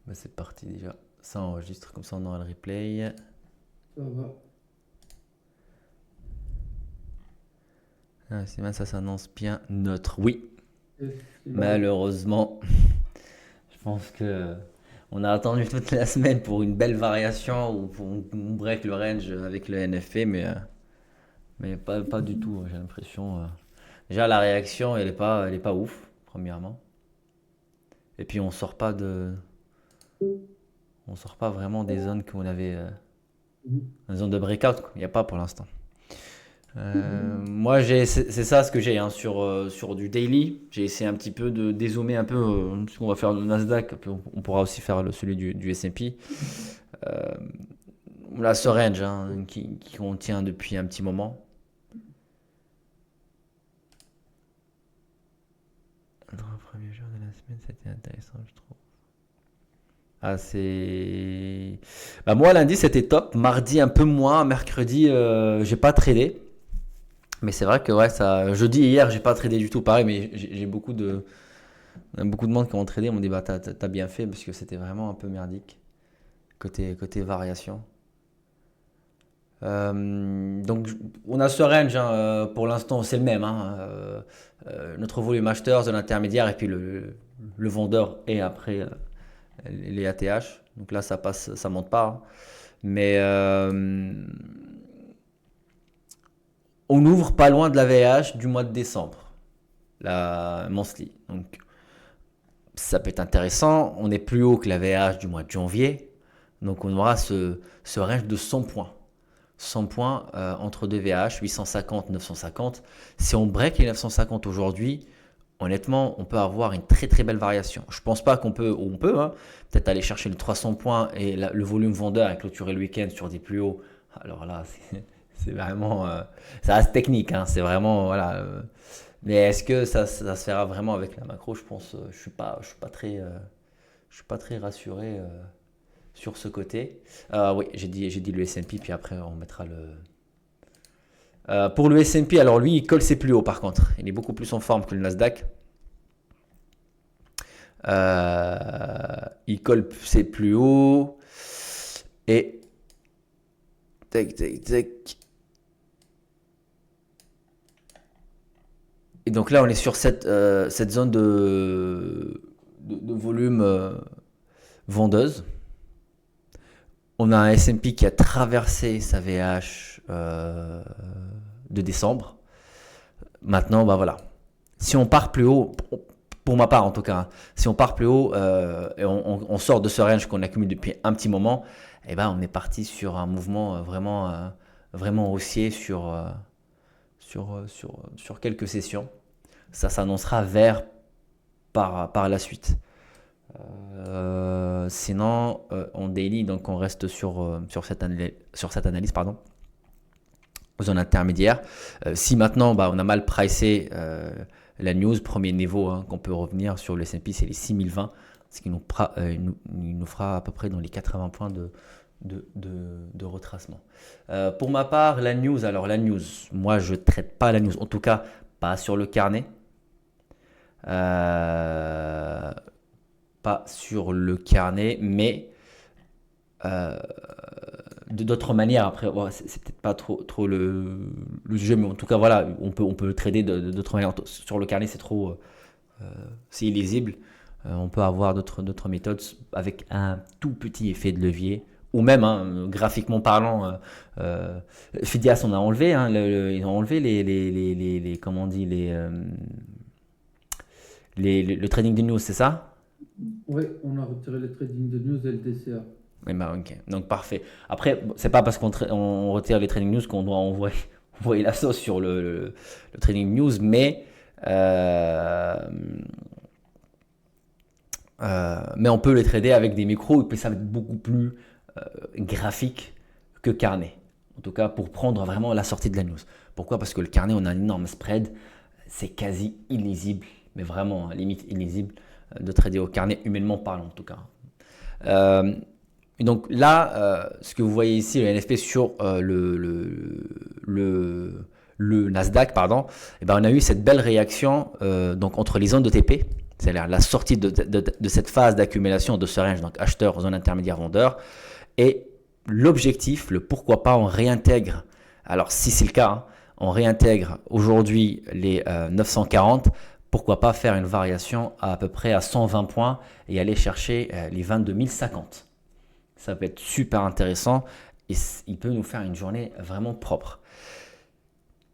Bah, c'est parti déjà. Ça enregistre, comme ça on aura le replay. Ça va. Ah, c'est bien, ça s'annonce bien neutre. Oui, Yes, c'est bon. malheureusement, je pense que on a attendu toute la semaine pour une belle variation ou pour on break le range avec le NFP, mais pas du tout, j'ai l'impression. Déjà, la réaction, elle est pas ouf, premièrement. Et puis, on sort pas vraiment des zones qu'on avait, Mhm. des zones de breakout, quoi. Il n'y a pas pour l'instant. Moi, c'est ça ce que j'ai hein, sur du daily. J'ai essayé un petit peu de dézoomer un peu ce qu'on va faire le Nasdaq. On pourra aussi faire celui du S&P. Euh, Là, ce range hein, qui contient depuis un petit moment. Le premier jour de la semaine, c'était intéressant, je trouve. Ah, c'est. Bah, moi, lundi, c'était top. Mardi, un peu moins. Mercredi, j'ai pas tradé. Mais c'est vrai que ouais, ça. Jeudi et hier, j'ai pas tradé du tout. Pareil, mais j'ai beaucoup de monde qui ont tradé. M'ont dit bah t'as bien fait parce que c'était vraiment un peu merdique côté variation. Donc on a ce range hein, pour l'instant c'est le même hein, notre volume acheteur, zone intermédiaire et puis le vendeur et après les ATH. Donc là ça passe, ça monte pas. Hein. Mais on ouvre pas loin de la VH du mois de décembre, la monthly. Donc ça peut être intéressant. On est plus haut que la VH du mois de janvier. Donc on aura ce range de 100 points. 100 points entre deux VH, 850, 950. Si on break les 950 aujourd'hui, honnêtement, on peut avoir une très très belle variation. Je pense pas qu'on peut, ou on peut, hein, peut-être aller chercher les 300 points et le volume vendeur et clôturer le week-end sur des plus hauts. Alors là, c'est vraiment, ça reste technique, hein, c'est vraiment, voilà. Mais est-ce que ça se fera vraiment avec la macro? Je pense, je suis pas très rassuré sur ce côté. Oui, j'ai dit le S&P, puis après on mettra le. Pour le S&P, alors lui, il colle ses plus hauts par contre. Il est beaucoup plus en forme que le Nasdaq. Il colle ses plus hauts. Et. Tac, tac, tac. Et donc là, on est sur cette zone de volume vendeuse. On a un S&P qui a traversé sa VH de décembre. Maintenant, bah voilà. Si on part plus haut, pour ma part en tout cas, hein, si on part plus haut et on sort de ce range qu'on accumule depuis un petit moment, eh ben on est parti sur un mouvement vraiment haussier sur quelques sessions. Ça s'annoncera vert par la suite. Sinon, en daily, donc on reste sur cette analyse, pardon, zone intermédiaire. Si maintenant, bah, on a mal pricé la news, premier niveau hein, qu'on peut revenir sur le S&P, c'est les 6020, ce qui nous fera à peu près dans les 80 points de retracement. Pour ma part, la news, moi je ne traite pas la news, en tout cas pas sur le carnet. Euh, Pas sur le carnet, mais euh, de d'autres manières. Après, ouais, c'est peut-être pas trop le jeu, mais en tout cas, voilà, on peut le trader d'autres manières. Sur le carnet, c'est illisible. On peut avoir d'autres méthodes avec un tout petit effet de levier. Ou même, hein, graphiquement parlant, Fidias, on a enlevé, hein, ils ont enlevé comment on dit, le trading de news, c'est ça? Oui, on a retiré le trading de news et le DCA. Oui, bah, ok, donc parfait. Après, bon, c'est pas parce qu'on retire les trading news qu'on doit envoyer la sauce sur le trading news, euh, mais on peut les trader avec des micros et puis ça va être beaucoup plus graphique que carnet. En tout cas, pour prendre vraiment la sortie de la news. Pourquoi? Parce que le carnet, on a un énorme spread, c'est quasi illisible, mais vraiment, hein, limite illisible, de trader au carnet, humainement parlant en tout cas. Euh, donc là, ce que vous voyez ici, le NFP sur le Nasdaq, pardon, eh ben, on a eu cette belle réaction donc entre les zones de TP. c'est-à-dire la sortie de cette phase d'accumulation de ce range, donc acheteur, zone intermédiaire, vendeur. Et l'objectif, le pourquoi pas, on réintègre, alors si c'est le cas, hein, on réintègre aujourd'hui les 940, pourquoi pas faire une variation à peu près à 120 points et aller chercher les 22 050. Ça peut être super intéressant et il peut nous faire une journée vraiment propre.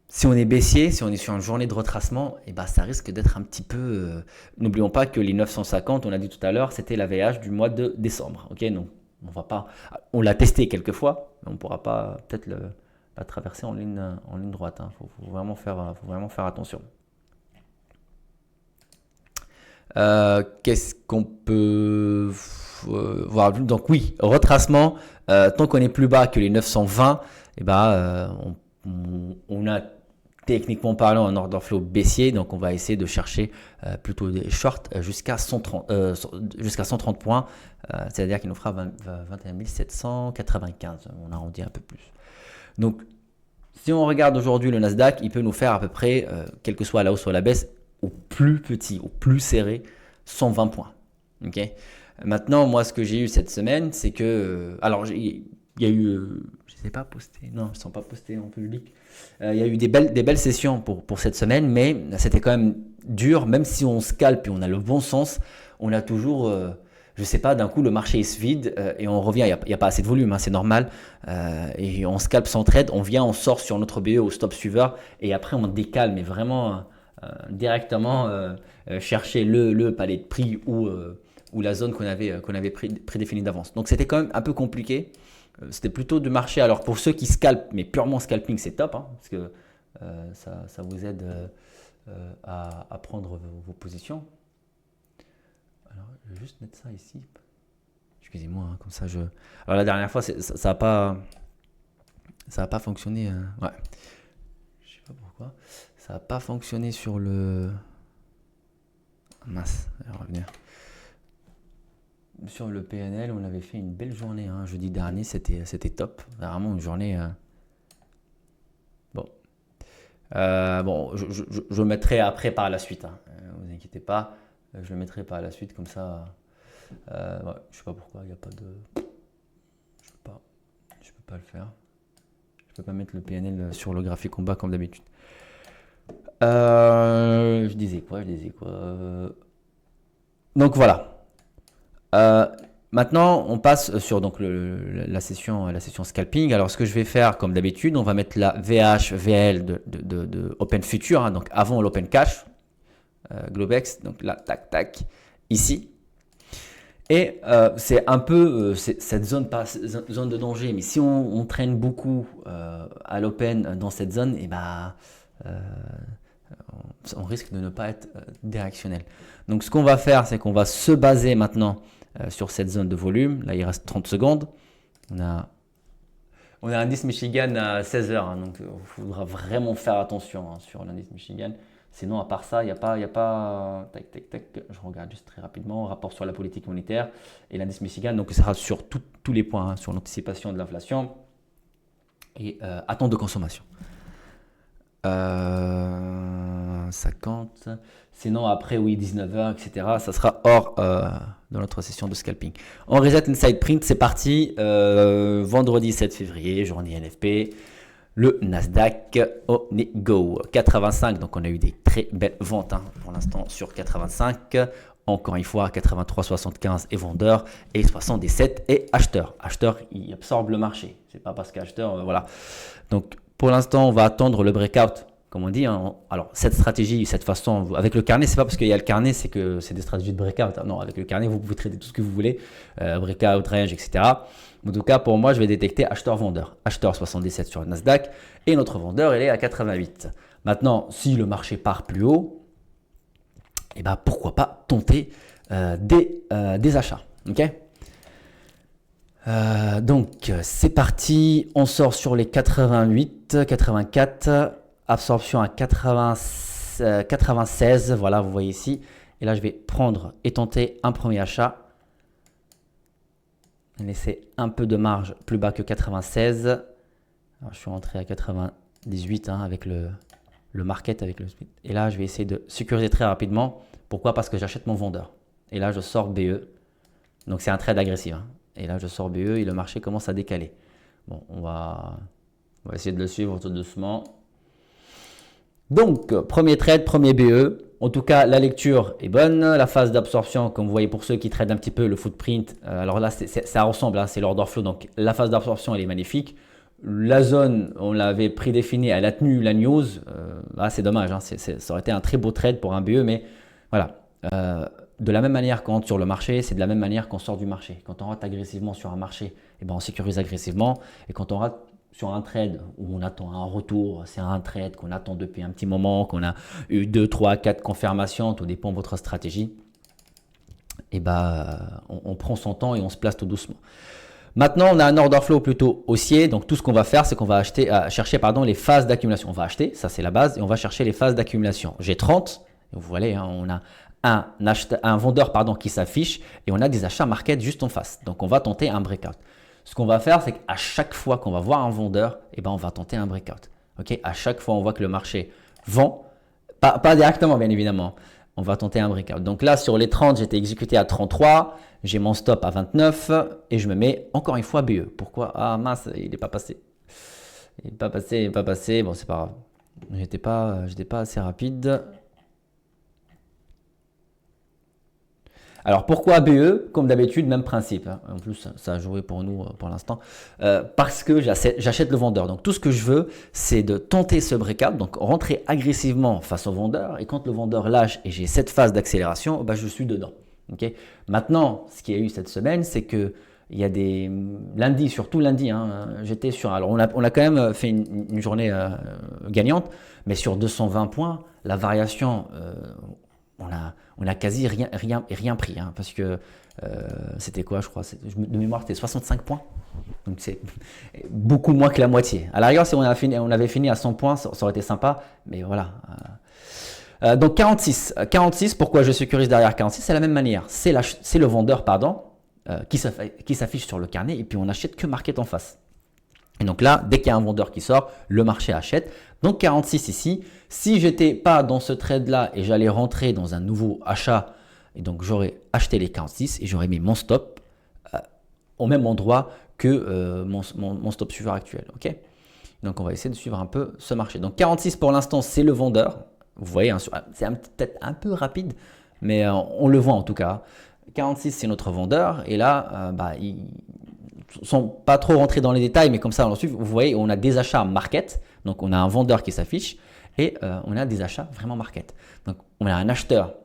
Si on est baissier, si on est sur une journée de retracement, eh ben ça risque d'être un petit peu... N'oublions pas que les 950, on l'a dit tout à l'heure, c'était la VH du mois de décembre. Ok, donc on l'a testé quelques fois, mais on ne pourra pas peut-être la traverser en ligne droite. Faut vraiment faire attention. Qu'est-ce qu'on peut voir? Donc oui, retracement, tant qu'on est plus bas que les 920, eh ben, on a techniquement parlant un order flow baissier, donc on va essayer de chercher plutôt des shorts jusqu'à 130 points, c'est-à-dire qu'il nous fera 21 795, on arrondit un peu plus. Donc si on regarde aujourd'hui le Nasdaq, il peut nous faire à peu près, quelle que soit la hausse ou la baisse, au plus petit, au plus serré, 120 points. Okay. Maintenant, moi, ce que j'ai eu cette semaine, c'est que... alors, il y a eu... je ne sais pas posté. Non, je ne sens pas posté en public. Il y a eu des belles sessions pour cette semaine, mais c'était quand même dur. Même si on scalpe et on a le bon sens, on a toujours... je ne sais pas, d'un coup, le marché il se vide et on revient. Il n'y a pas assez de volume, hein, c'est normal. Et on scalpe sans trade. On vient, on sort sur notre BE au stop suiveur. Et après, on décale, mais vraiment... directement chercher le palier de prix ou la zone qu'on avait prédéfinie d'avance. Donc c'était quand même un peu compliqué. C'était plutôt du marché. Alors pour ceux qui scalpent, mais purement scalping, c'est top, hein, parce que ça vous aide à prendre vos positions. Alors je vais juste mettre ça ici. Excusez-moi, hein, comme ça je... Alors la dernière fois, ça n'a pas fonctionné. Ouais. Je sais pas pourquoi. Ça n'a pas fonctionné sur le... Mince, on va revenir. Sur le PNL, on avait fait une belle journée. Hein. Jeudi dernier, c'était top. Vraiment une journée... Bon. Je le mettrai après par la suite. Hein. Vous inquiétez pas. Je le mettrai par la suite comme ça. Ouais, je sais pas pourquoi, il n'y a pas de... Je peux pas le faire. Je peux pas mettre le PNL sur le graphique en bas comme d'habitude. Je disais quoi. Donc voilà. Maintenant, on passe sur donc la session scalping. Alors, ce que je vais faire, comme d'habitude, on va mettre la VH/VL de Open Future, hein, donc avant l'Open Cash, Globex. Donc là, tac, tac, ici. Et c'est un peu cette zone de danger. Mais si on traîne beaucoup à l'Open dans cette zone, et on risque de ne pas être directionnel. Donc ce qu'on va faire, c'est qu'on va se baser maintenant sur cette zone de volume. Là, il reste 30 secondes. On a l'indice Michigan à 16h, hein, donc il faudra vraiment faire attention sur l'indice Michigan. Sinon, à part ça, il n'y a pas... Tac, tac, tac. Je regarde juste très rapidement. Rapport sur la politique monétaire et l'indice Michigan. Donc, ça sera sur tous les points, hein, sur l'anticipation de l'inflation et attente de consommation. 50. Sinon, après, oui, 19h, etc. Ça sera hors dans notre session de scalping. On reset inside print. C'est parti. Vendredi 7 février, journée NFP. Le Nasdaq, on est go. 85, donc on a eu des très belles ventes hein, pour l'instant sur 85. Encore une fois, 83,75 est vendeur et 77 est acheteur. Acheteur, il absorbe le marché. C'est pas parce qu'acheteur, voilà. Donc pour l'instant, on va attendre le breakout. Comme on dit, hein. Alors cette stratégie, cette façon, avec le carnet, c'est pas parce qu'il y a le carnet, c'est que c'est des stratégies de breakout. Non, avec le carnet, vous pouvez trader tout ce que vous voulez, breakout, range, etc. En tout cas, pour moi, je vais détecter acheteur-vendeur. Acheteur 77 sur le Nasdaq et notre vendeur, il est à 88. Maintenant, si le marché part plus haut, eh ben, pourquoi pas tenter des achats. Okay, donc, c'est parti. On sort sur les 88, 84, absorption à 96. Voilà, vous voyez ici. Et là, je vais prendre et tenter un premier achat. Laisser un peu de marge plus bas que 96. Alors, je suis rentré à 98 hein, avec le le market avec le split. Et là, je vais essayer de sécuriser très rapidement. Pourquoi? Parce que j'achète mon vendeur. Et là, je sors BE. Donc, c'est un trade agressif. Hein. Et là, je sors BE et le marché commence à décaler. Bon, on va essayer de le suivre tout doucement. Donc, premier trade, premier BE. En tout cas, la lecture est bonne. La phase d'absorption, comme vous voyez pour ceux qui tradent un petit peu le footprint, alors là, ça ressemble, hein, c'est l'order flow. Donc, la phase d'absorption, elle est magnifique. La zone, on l'avait prédéfinie, elle a tenu la news. C'est dommage, hein, ça aurait été un très beau trade pour un BE, mais voilà. De la même manière qu'on rentre sur le marché, c'est de la même manière qu'on sort du marché. Quand on rentre agressivement sur un marché, eh ben on sécurise agressivement. Et quand on rentre sur un trade où on attend un retour, c'est un trade qu'on attend depuis un petit moment, qu'on a eu 2, 3, 4 confirmations, tout dépend de votre stratégie, et on prend son temps et on se place tout doucement. Maintenant, on a un order flow plutôt haussier. Donc, tout ce qu'on va faire, c'est qu'on va chercher les phases d'accumulation. On va acheter, ça c'est la base, et on va chercher les phases d'accumulation. J'ai 30, vous voyez, hein, on a un vendeur qui s'affiche et on a des achats market juste en face. Donc, on va tenter un breakout. Ce qu'on va faire, c'est qu'à chaque fois qu'on va voir un vendeur, on va tenter un breakout. Okay, à chaque fois, on voit que le marché vend, pas directement, bien évidemment. On va tenter un breakout. Donc là, sur les 30, j'étais exécuté à 33. J'ai mon stop à 29 et je me mets encore une fois BE. Pourquoi? Ah mince, il n'est pas passé. Il n'est pas passé. Bon, c'est pas grave. J'étais pas assez rapide. Alors pourquoi BE? Comme d'habitude, même principe. Hein. En plus, ça a joué pour nous pour l'instant. Parce que j'achète le vendeur. Donc tout ce que je veux, c'est de tenter ce breakout. Donc rentrer agressivement face au vendeur. Et quand le vendeur lâche et j'ai cette phase d'accélération, je suis dedans. Okay. Maintenant, ce qu'il y a eu cette semaine, c'est que il y a des lundis, surtout lundi, hein, j'étais sur. Alors on a quand même fait une journée gagnante, mais sur 220 points, la variation, on a quasi rien pris, hein, parce que c'était quoi, je crois, de mémoire, c'était 65 points. Donc c'est beaucoup moins que la moitié. À la rigueur, si on avait fini à 100 points, ça aurait été sympa, mais voilà. Donc 46, pourquoi je sécurise derrière 46? C'est la même manière, c'est le vendeur qui s'affiche sur le carnet et puis on n'achète que market en face. Et donc là, dès qu'il y a un vendeur qui sort, le marché achète. Donc 46 ici, si j'étais pas dans ce trade là et j'allais rentrer dans un nouveau achat, et donc j'aurais acheté les 46 et j'aurais mis mon stop au même endroit que mon stop suiveur actuel. Okay, donc on va essayer de suivre un peu ce marché. Donc 46 pour l'instant, c'est le vendeur. Vous voyez, hein, c'est peut-être un peu rapide, mais on le voit en tout cas. 46, c'est notre vendeur. Et là, ils ne sont pas trop rentrés dans les détails, mais comme ça, on le suit. Vous voyez, on a des achats market. Donc, on a un vendeur qui s'affiche et on a des achats vraiment market. Donc, on a un acheteur.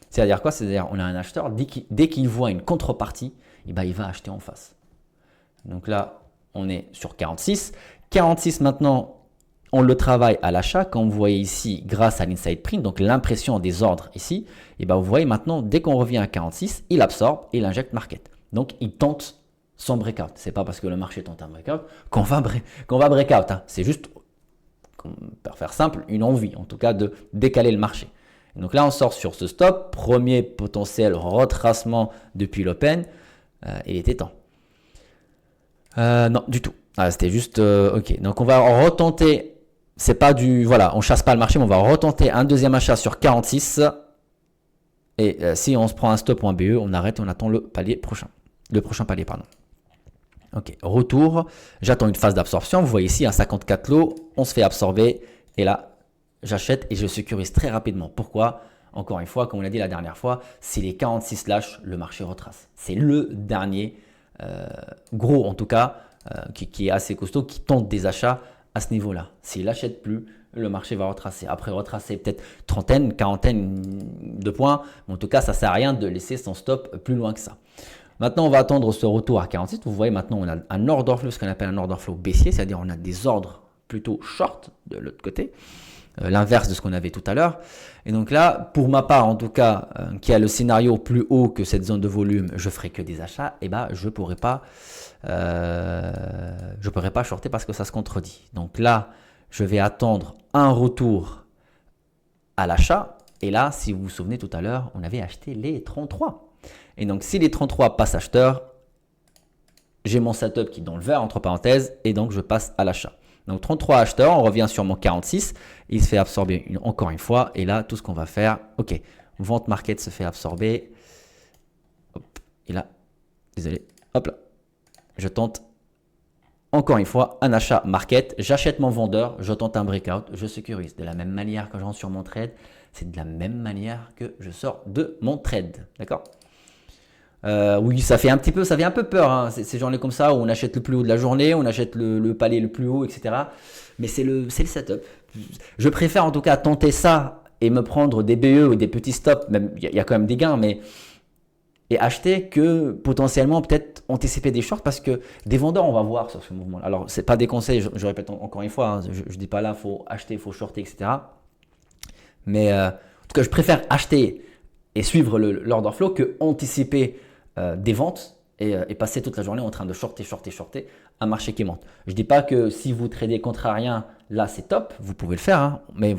C'est-à-dire quoi? C'est-à-dire on a un acheteur, dès qu'il voit une contrepartie, il va acheter en face. Donc là, on est sur 46. 46 maintenant, on le travaille à l'achat, comme vous voyez ici, grâce à l'inside print, donc l'impression des ordres ici. Et vous voyez maintenant, dès qu'on revient à 46, il absorbe et il injecte market. Donc, il tente son breakout. Ce n'est pas parce que le marché tente un breakout qu'on va breakout. Hein. C'est juste, pour faire simple, une envie, en tout cas, de décaler le marché. Donc là, on sort sur ce stop. Premier potentiel retracement depuis l'open. Il était temps. Non, du tout. C'était juste, OK. Donc, on va retenter. C'est pas on chasse pas le marché, mais on va retenter un deuxième achat sur 46. Et si on se prend un stop ou un BE, on arrête et on attend le prochain palier, pardon. Ok, retour. J'attends une phase d'absorption. Vous voyez ici, un 54 lots, on se fait absorber. Et là, j'achète et je sécurise très rapidement. Pourquoi? Encore une fois, comme on l'a dit la dernière fois, si les 46 lâchent, le marché retrace. C'est le dernier gros, en tout cas, qui est assez costaud, qui tente des achats à ce niveau-là. S'il n'achète plus, le marché va retracer. Après, retracer peut-être trentaine, quarantaine de points. Mais en tout cas, ça ne sert à rien de laisser son stop plus loin que ça. Maintenant, on va attendre ce retour à 46. Vous voyez, maintenant, on a un order flow, ce qu'on appelle un order flow baissier, c'est-à-dire on a des ordres plutôt short de l'autre côté, l'inverse de ce qu'on avait tout à l'heure. Et donc là, pour ma part, en tout cas, qui a le scénario plus haut que cette zone de volume, je ferai que des achats, et je pourrais pas shorter parce que ça se contredit. Donc là, je vais attendre un retour à l'achat. Et là, si vous vous souvenez tout à l'heure, on avait acheté les 33. Et donc, si les 33 passent acheteur, j'ai mon setup qui est dans le vert, entre parenthèses, et donc je passe à l'achat. Donc 33 acheteurs, on revient sur mon 46, il se fait absorber encore une fois. Et là, tout ce qu'on va faire, ok, vente market se fait absorber. Hop, et là, désolé, hop là, je tente encore une fois un achat market. J'achète mon vendeur, je tente un breakout, je sécurise. De la même manière que je rentre sur mon trade, c'est de la même manière que je sors de mon trade. D'accord? Oui, ça fait un peu peur, hein, ces journées comme ça où on achète le plus haut de la journée, on achète le palier le plus haut, etc. Mais c'est le setup. Je préfère en tout cas tenter ça et me prendre des BE ou des petits stops, même il y a quand même des gains, mais et acheter que potentiellement peut-être anticiper des shorts parce que des vendeurs on va voir sur ce mouvement. Alors c'est pas des conseils, je répète encore une fois, hein, je dis pas là faut acheter, faut shorter, etc. Mais en tout cas je préfère acheter et suivre l'order flow que anticiper des ventes et passer toute la journée en train de shorter un marché qui monte. Je dis pas que si vous tradez contrariens, là c'est top, vous pouvez le faire, hein, mais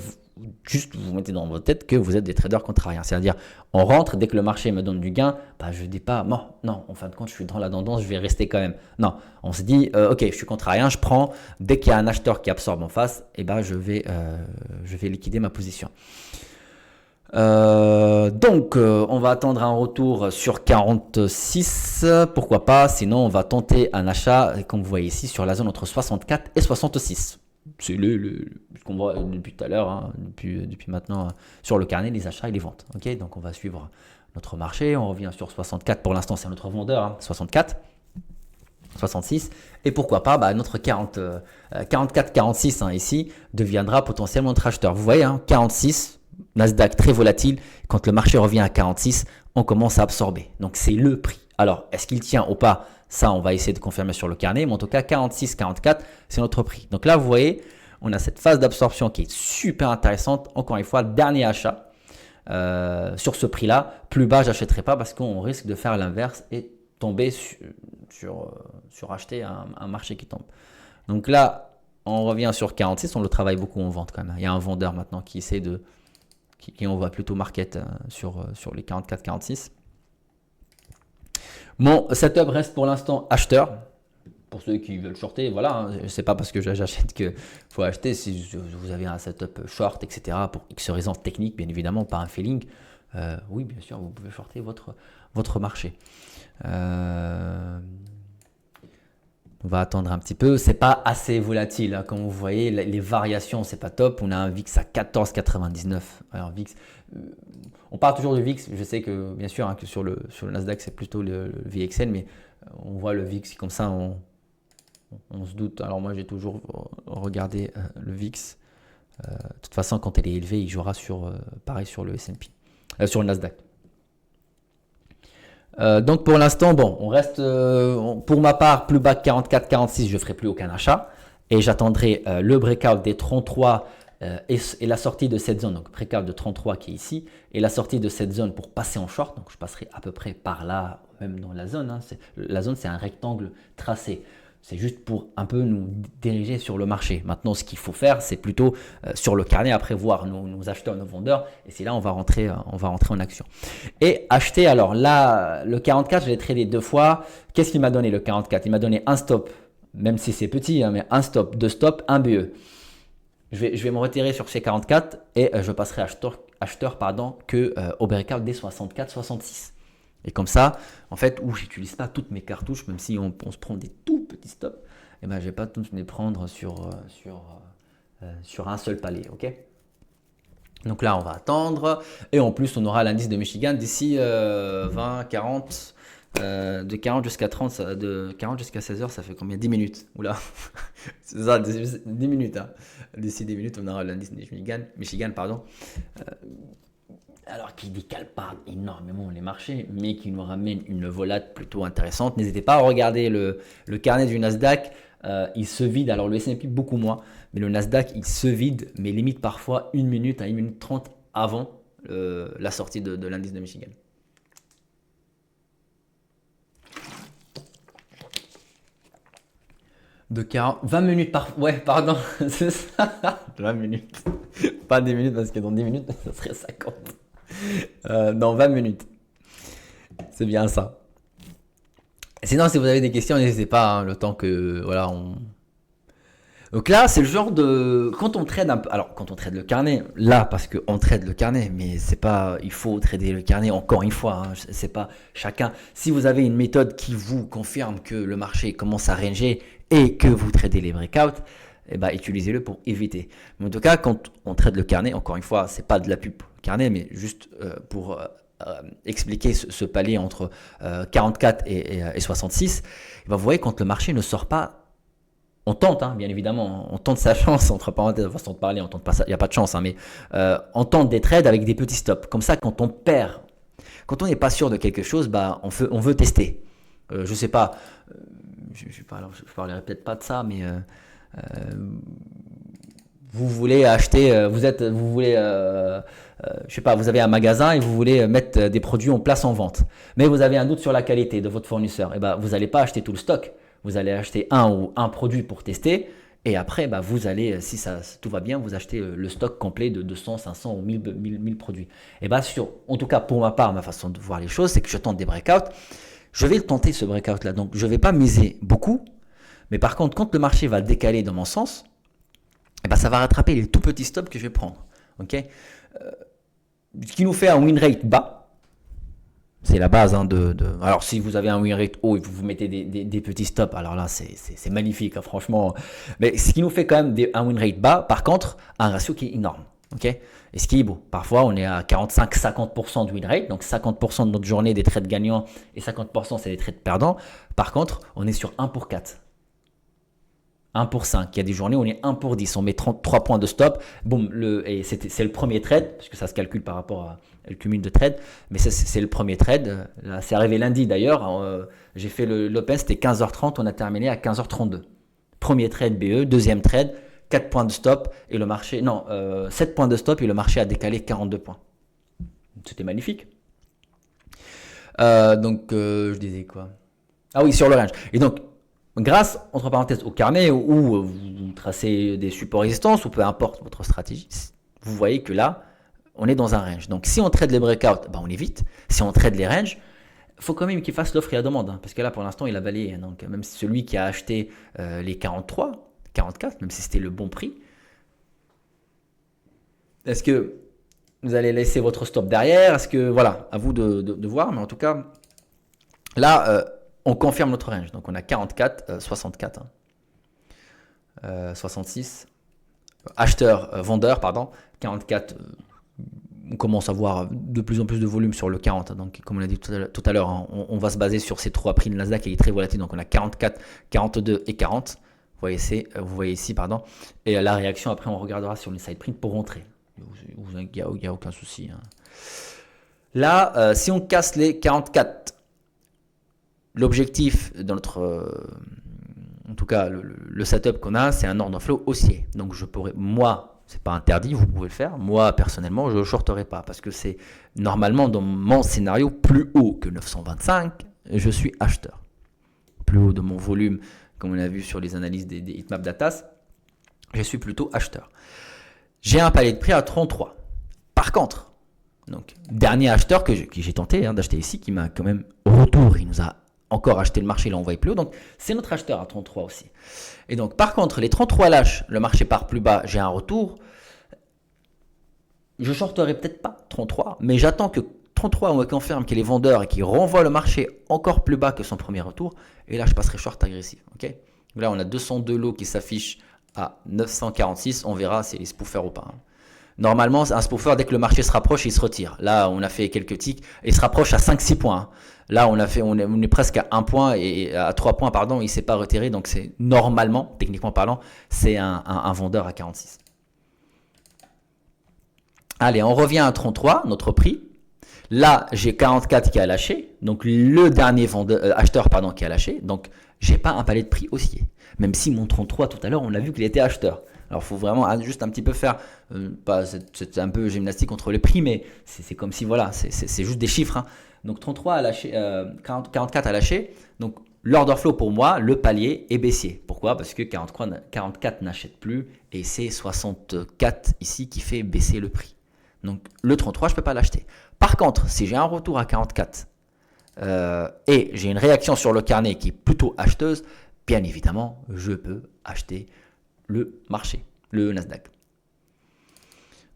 juste vous mettez dans votre tête que vous êtes des traders contrariens. C'est-à-dire, on rentre, dès que le marché me donne du gain, bah, je ne dis pas, non, en fin de compte, je suis dans la tendance, je vais rester quand même. Non, on se dit, ok, je suis contrarien, je prends, dès qu'il y a un acheteur qui absorbe en face, et bah, je vais liquider ma position. On va attendre un retour sur 46, pourquoi pas, sinon on va tenter un achat, comme vous voyez ici, sur la zone entre 64 et 66. C'est ce qu'on voit depuis tout à l'heure, hein, depuis maintenant sur le carnet, les achats et les ventes. Okay, donc on va suivre notre marché, on revient sur 64, pour l'instant c'est notre vendeur, hein, 64, 66, et pourquoi pas notre 44-46 hein, ici deviendra potentiellement notre acheteur. Vous voyez, hein, 46, Nasdaq très volatile, quand le marché revient à 46, on commence à absorber. Donc c'est le prix. Alors, est-ce qu'il tient ou pas? Ça, on va essayer de confirmer sur le carnet, mais en tout cas, 46-44, c'est notre prix. Donc là, vous voyez, on a cette phase d'absorption qui est super intéressante. Encore une fois, dernier achat sur ce prix-là. Plus bas, j'achèterai pas parce qu'on risque de faire l'inverse et tomber sur acheter un marché qui tombe. Donc là, on revient sur 46. On le travaille beaucoup en vente quand même. Il y a un vendeur maintenant qui essaie qui envoie plutôt market sur les 44-46. Mon setup reste pour l'instant acheteur. Pour ceux qui veulent shorter, voilà, hein, c'est pas parce que j'achète qu'il faut acheter. Si vous avez un setup short, etc., pour X raisons techniques, bien évidemment, pas un feeling, oui, bien sûr, vous pouvez shorter votre marché. On va attendre un petit peu. C'est pas assez volatile, hein, comme vous voyez, les variations, c'est pas top. On a un VIX à 14,99. Alors VIX, on parle toujours du VIX. Je sais que bien sûr hein, que sur le Nasdaq c'est plutôt le VXL, mais on voit le VIX comme ça, on se doute. Alors moi j'ai toujours regardé le VIX. De toute façon, quand elle est élevée, il jouera pareil sur le S&P, sur le Nasdaq. Donc pour l'instant, bon, on reste pour ma part plus bas que 44-46, je ne ferai plus aucun achat et j'attendrai le breakout des 33 et la sortie de cette zone, donc breakout de 33 qui est ici et la sortie de cette zone pour passer en short. Donc je passerai à peu près par là, même dans la zone. Hein. La zone, c'est un rectangle tracé. C'est juste pour un peu nous diriger sur le marché. Maintenant, ce qu'il faut faire, c'est plutôt sur le carnet, après voir nos acheteurs, nos vendeurs. Et c'est là on va rentrer en action. Et acheter, alors là, le 44, je l'ai tradé 2 fois. Qu'est-ce qu'il m'a donné le 44? Il m'a donné un stop, même si c'est petit, hein, mais un stop, 2 stops, un BE. Je vais me retirer sur ces 44 et je passerai acheteur que au breakout des 64-66. Et comme ça, en fait, où j'utilise pas toutes mes cartouches, même si on se prend des tout petits stops, et ben je vais pas tous les prendre sur un seul palier, ok? Donc là, on va attendre, et en plus, on aura l'indice de Michigan d'ici 20, 40, de 40 jusqu'à 30, de 40 jusqu'à 16 heures, ça fait combien? 10 minutes. Oula, c'est ça, 10 minutes. Hein. D'ici 10 minutes, on aura l'indice de Michigan, pardon. Alors qui décale pas énormément les marchés, mais qui nous ramène une volate plutôt intéressante. N'hésitez pas à regarder le carnet du Nasdaq, il se vide, alors le S&P beaucoup moins, mais le Nasdaq il se vide, mais limite parfois 1 minute à 1 minute 30 avant la sortie de l'indice de Michigan. De 20 minutes ouais, pardon, c'est ça, 20 minutes, pas 10 minutes parce que dans 10 minutes ça serait 50. Dans 20 minutes. C'est bien ça. Sinon, si vous avez des questions, n'hésitez pas, hein, le temps que voilà, Donc là, c'est le genre de quand on trade un peu. Alors quand on trade le carnet, là parce qu'on trade le carnet, mais c'est pas. Il faut trader le carnet encore une fois. Hein, c'est pas chacun. Si vous avez une méthode qui vous confirme que le marché commence à ranger et que vous tradez les breakouts, eh ben, utilisez-le pour éviter. Mais en tout cas, quand on trade le carnet, encore une fois, c'est pas de la pub pour le carnet, mais juste pour expliquer ce palier entre 44 et 66. Eh ben, vous voyez quand le marché ne sort pas. On tente, hein, bien évidemment, on tente sa chance, entre parenthèses, façon de parler, on tente pas ça, il n'y a pas de chance, hein, mais on tente des trades avec des petits stops. Comme ça, quand on perd, quand on n'est pas sûr de quelque chose, bah, on veut tester. Je sais pas, je parlerai peut-être pas de ça, mais vous voulez acheter, je sais pas, vous avez un magasin et vous voulez mettre des produits en place en vente, mais vous avez un doute sur la qualité de votre fournisseur, et ben vous n'allez pas acheter tout le stock. Vous allez acheter un produit pour tester et après, bah, vous allez, si tout va bien, vous achetez le stock complet de 200, 500 ou 1000 produits. Et bah, en tout cas, pour ma part, ma façon de voir les choses, c'est que je tente des breakouts. Je vais le tenter ce breakout-là. Donc, je ne vais pas miser beaucoup. Mais par contre, quand le marché va décaler dans mon sens, et bah, ça va rattraper les tout petits stops que je vais prendre. Okay, ce qui nous fait un win rate bas. C'est la base. Hein, Alors, si vous avez un win rate haut et vous mettez des petits stops, alors là, c'est magnifique, hein, franchement. Mais ce qui nous fait quand même un win rate bas, par contre, un ratio qui est énorme. Okay, et ce qui est beau. Parfois, on est à 45-50% de win rate, donc 50% de notre journée des trades gagnants et 50% c'est des trades perdants. Par contre, on est sur 1 pour 4. 1 pour 5. Il y a des journées où on est 1 pour 10. On met 33 points de stop. Boum, et c'est le premier trade, parce que ça se calcule par rapport à le cumul de trades. Mais c'est le premier trade. Là, c'est arrivé lundi d'ailleurs. J'ai fait l'open, c'était 15h30. On a terminé à 15h32. Premier trade BE, deuxième trade, 4 points de stop. Et le marché, non, 7 points de stop et le marché a décalé 42 points. C'était magnifique. Je disais quoi? Ah oui, sur le range. Et donc, grâce, entre parenthèses, au carnet où vous tracez des supports résistances ou peu importe votre stratégie, vous voyez que là, on est dans un range. Donc, si on trade les breakouts, on évite. Si on trade les ranges, il faut quand même qu'il fasse l'offre et la demande. Hein, parce que là, pour l'instant, il a balayé. Donc, même celui qui a acheté les 43, 44, même si c'était le bon prix, est-ce que vous allez laisser votre stop derrière? Est-ce que, voilà, à vous de voir. Mais en tout cas, là, on confirme notre range. Donc, on a 44, 64, 66. Vendeur, 44. On commence à voir de plus en plus de volume sur le 40. Donc, comme on l'a dit tout à l'heure, hein, on va se baser sur ces trois prix de Nasdaq qui est très volatile. Donc, on a 44, 42 et 40. Vous voyez ici, pardon. Et la réaction, après, on regardera sur les side print pour rentrer. Il n'y a aucun souci. Hein. Là, si on casse les 44, l'objectif dans notre, en tout cas le setup qu'on a, c'est un order flow haussier. Donc je pourrais, moi, c'est pas interdit, vous pouvez le faire. Moi personnellement, je ne shorterai pas parce que c'est normalement dans mon scénario plus haut que 925, je suis acheteur. Plus haut de mon volume, comme on a vu sur les analyses des heatmap datas, je suis plutôt acheteur. J'ai un palier de prix à 33. Par contre, donc dernier acheteur que j'ai tenté d'acheter ici, qui m'a quand même retour, il nous a encore acheté le marché, il l'a envoyé plus haut, donc c'est notre acheteur à 33 aussi. Et donc par contre, les 33 lâches, le marché part plus bas, j'ai un retour. Je shorterai peut-être pas 33, mais j'attends que 33 on me confirme qu'il est vendeur et qu'il renvoie le marché encore plus bas que son premier retour, et là je passerai short agressif. Okay, là on a 202 lots qui s'affichent à 946, on verra si les spoofers ou pas. Hein. Normalement, un spoofer, dès que le marché se rapproche, il se retire. Là, on a fait quelques ticks et il se rapproche à 5-6 points. Hein. Là, on est presque à 1 point et à 3 points, pardon, il ne s'est pas retiré. Donc, c'est normalement, techniquement parlant, c'est un vendeur à 46. Allez, on revient à 33, notre prix. Là, j'ai 44 qui a lâché. Donc, le dernier acheteur qui a lâché. Donc, j'ai pas un palier de prix haussier. Même si mon 33, tout à l'heure, on a vu qu'il était acheteur. Alors, il faut vraiment juste un petit peu faire, c'est un peu gymnastique contre les prix, mais c'est comme si, voilà, c'est juste des chiffres. Hein. Donc, 33 a lâché, 44 a lâché. Donc, l'order flow pour moi, le palier est baissier. Pourquoi? Parce que 44 n'achète plus et c'est 64 ici qui fait baisser le prix. Donc, le 33, je ne peux pas l'acheter. Par contre, si j'ai un retour à 44 et j'ai une réaction sur le carnet qui est plutôt acheteuse, bien évidemment, je peux acheter le marché, le Nasdaq.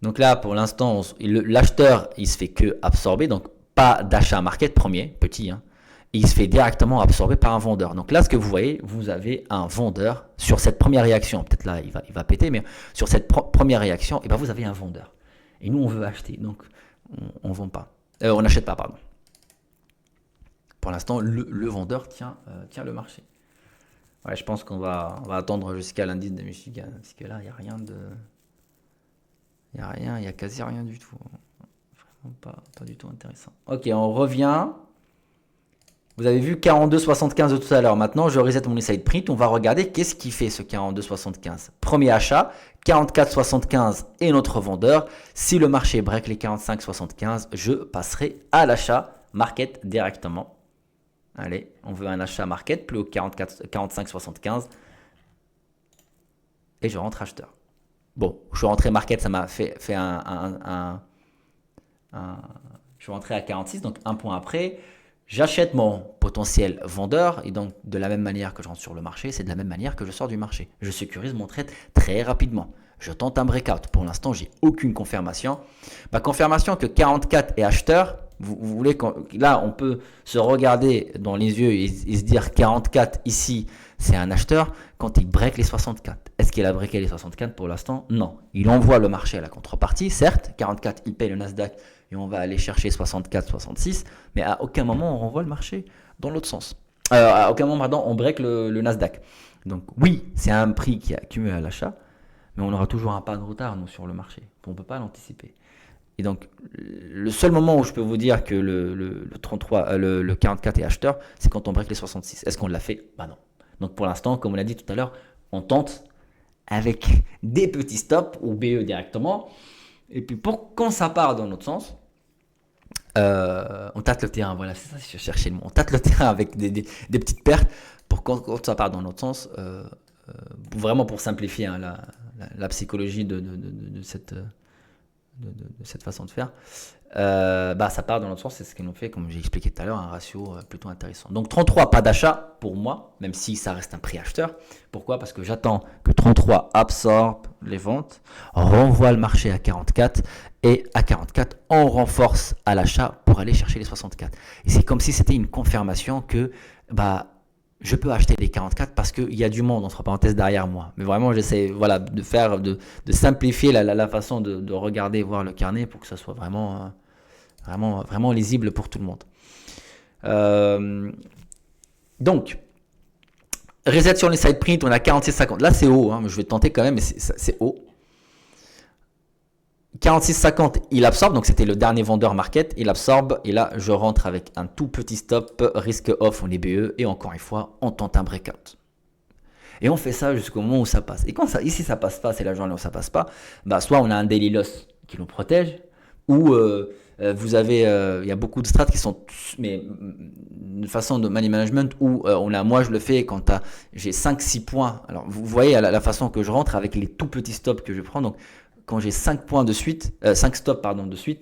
Donc là, pour l'instant, l'acheteur, il se fait que absorber, donc pas d'achat market premier, petit, hein, et il se fait directement absorber par un vendeur. Donc là, ce que vous voyez, vous avez un vendeur sur cette première réaction. Peut-être là, il va péter, mais sur cette première réaction, et ben vous avez un vendeur. Et nous, on veut acheter, donc on vend pas, on n'achète pas, pardon. Pour l'instant, le vendeur tient le marché. Ouais, je pense qu'on va attendre jusqu'à l'indice de Michigan, parce que là, il n'y a rien de... Il n'y a rien, il n'y a quasi rien du tout. Vraiment pas du tout intéressant. Ok, on revient. Vous avez vu 42,75 de tout à l'heure. Maintenant, je reset mon inside print. On va regarder qu'est-ce qui fait ce 42,75. Premier achat, 44,75 et notre vendeur. Si le marché break les 45,75, je passerai à l'achat market directement. Allez, on veut un achat market, plus haut 45,75. Et je rentre acheteur. Bon, je suis rentré market, ça m'a fait je suis rentré à 46, donc un point après. J'achète mon potentiel vendeur et donc de la même manière que je rentre sur le marché, c'est de la même manière que je sors du marché. Je sécurise mon trade très rapidement. Je tente un breakout. Pour l'instant, j'ai aucune confirmation. Ma confirmation que 44 est acheteur. Vous voulez là, on peut se regarder dans les yeux et se dire 44 ici, c'est un acheteur quand il break les 64. Est-ce qu'il a breaké les 64 pour l'instant? Non. Il envoie le marché à la contrepartie, certes. 44, il paye le Nasdaq et on va aller chercher 64, 66. Mais à aucun moment, on renvoie le marché dans l'autre sens. À aucun moment, pardon, on break le Nasdaq. Donc oui, c'est un prix qui est accumulé à l'achat, mais on aura toujours un pas de retard, nous, sur le marché. On ne peut pas l'anticiper. Et donc, le seul moment où je peux vous dire que le 33, le 44 est acheteur, c'est quand on break les 66. Est-ce qu'on l'a fait? Bah non. Donc pour l'instant, comme on l'a dit tout à l'heure, on tente avec des petits stops ou BE directement. Et puis quand ça part dans notre sens, on tâte le terrain. Voilà, c'est ça, je cherchais le mot. On tâte le terrain avec des petites pertes pour quand ça part dans notre sens. Vraiment pour simplifier hein, la psychologie de cette façon de faire, ça part dans l'autre sens, c'est ce qu'ils nous fait, comme j'ai expliqué tout à l'heure, un ratio plutôt intéressant. Donc 33, pas d'achat pour moi, même si ça reste un prix acheteur. Pourquoi? Parce que j'attends que 33 absorbe les ventes, renvoie le marché à 44, et à 44, on renforce à l'achat pour aller chercher les 64. Et c'est comme si c'était une confirmation que je peux acheter les 44 parce qu'il y a du monde, entre parenthèses, derrière moi. Mais vraiment, j'essaie de simplifier la façon de regarder et voir le carnet pour que ça soit vraiment lisible pour tout le monde. Donc, reset sur les side print, on a 46,50. Là, c'est haut, hein, mais je vais tenter quand même, mais c'est haut. 46,50, il absorbe, donc c'était le dernier vendeur market, il absorbe, et là je rentre avec un tout petit stop, risque off, on est BE, et encore une fois, on tente un breakout. Et on fait ça jusqu'au moment où ça passe. Et quand ici ça passe pas, c'est la journée où ça passe pas, soit on a un daily loss qui nous protège, ou vous avez, il y a beaucoup de strats qui sont, mais une façon de money management où moi je le fais quand j'ai 5-6 points. Alors vous voyez la façon que je rentre avec les tout petits stops que je prends, donc quand j'ai 5 points de suite, 5 stops de suite,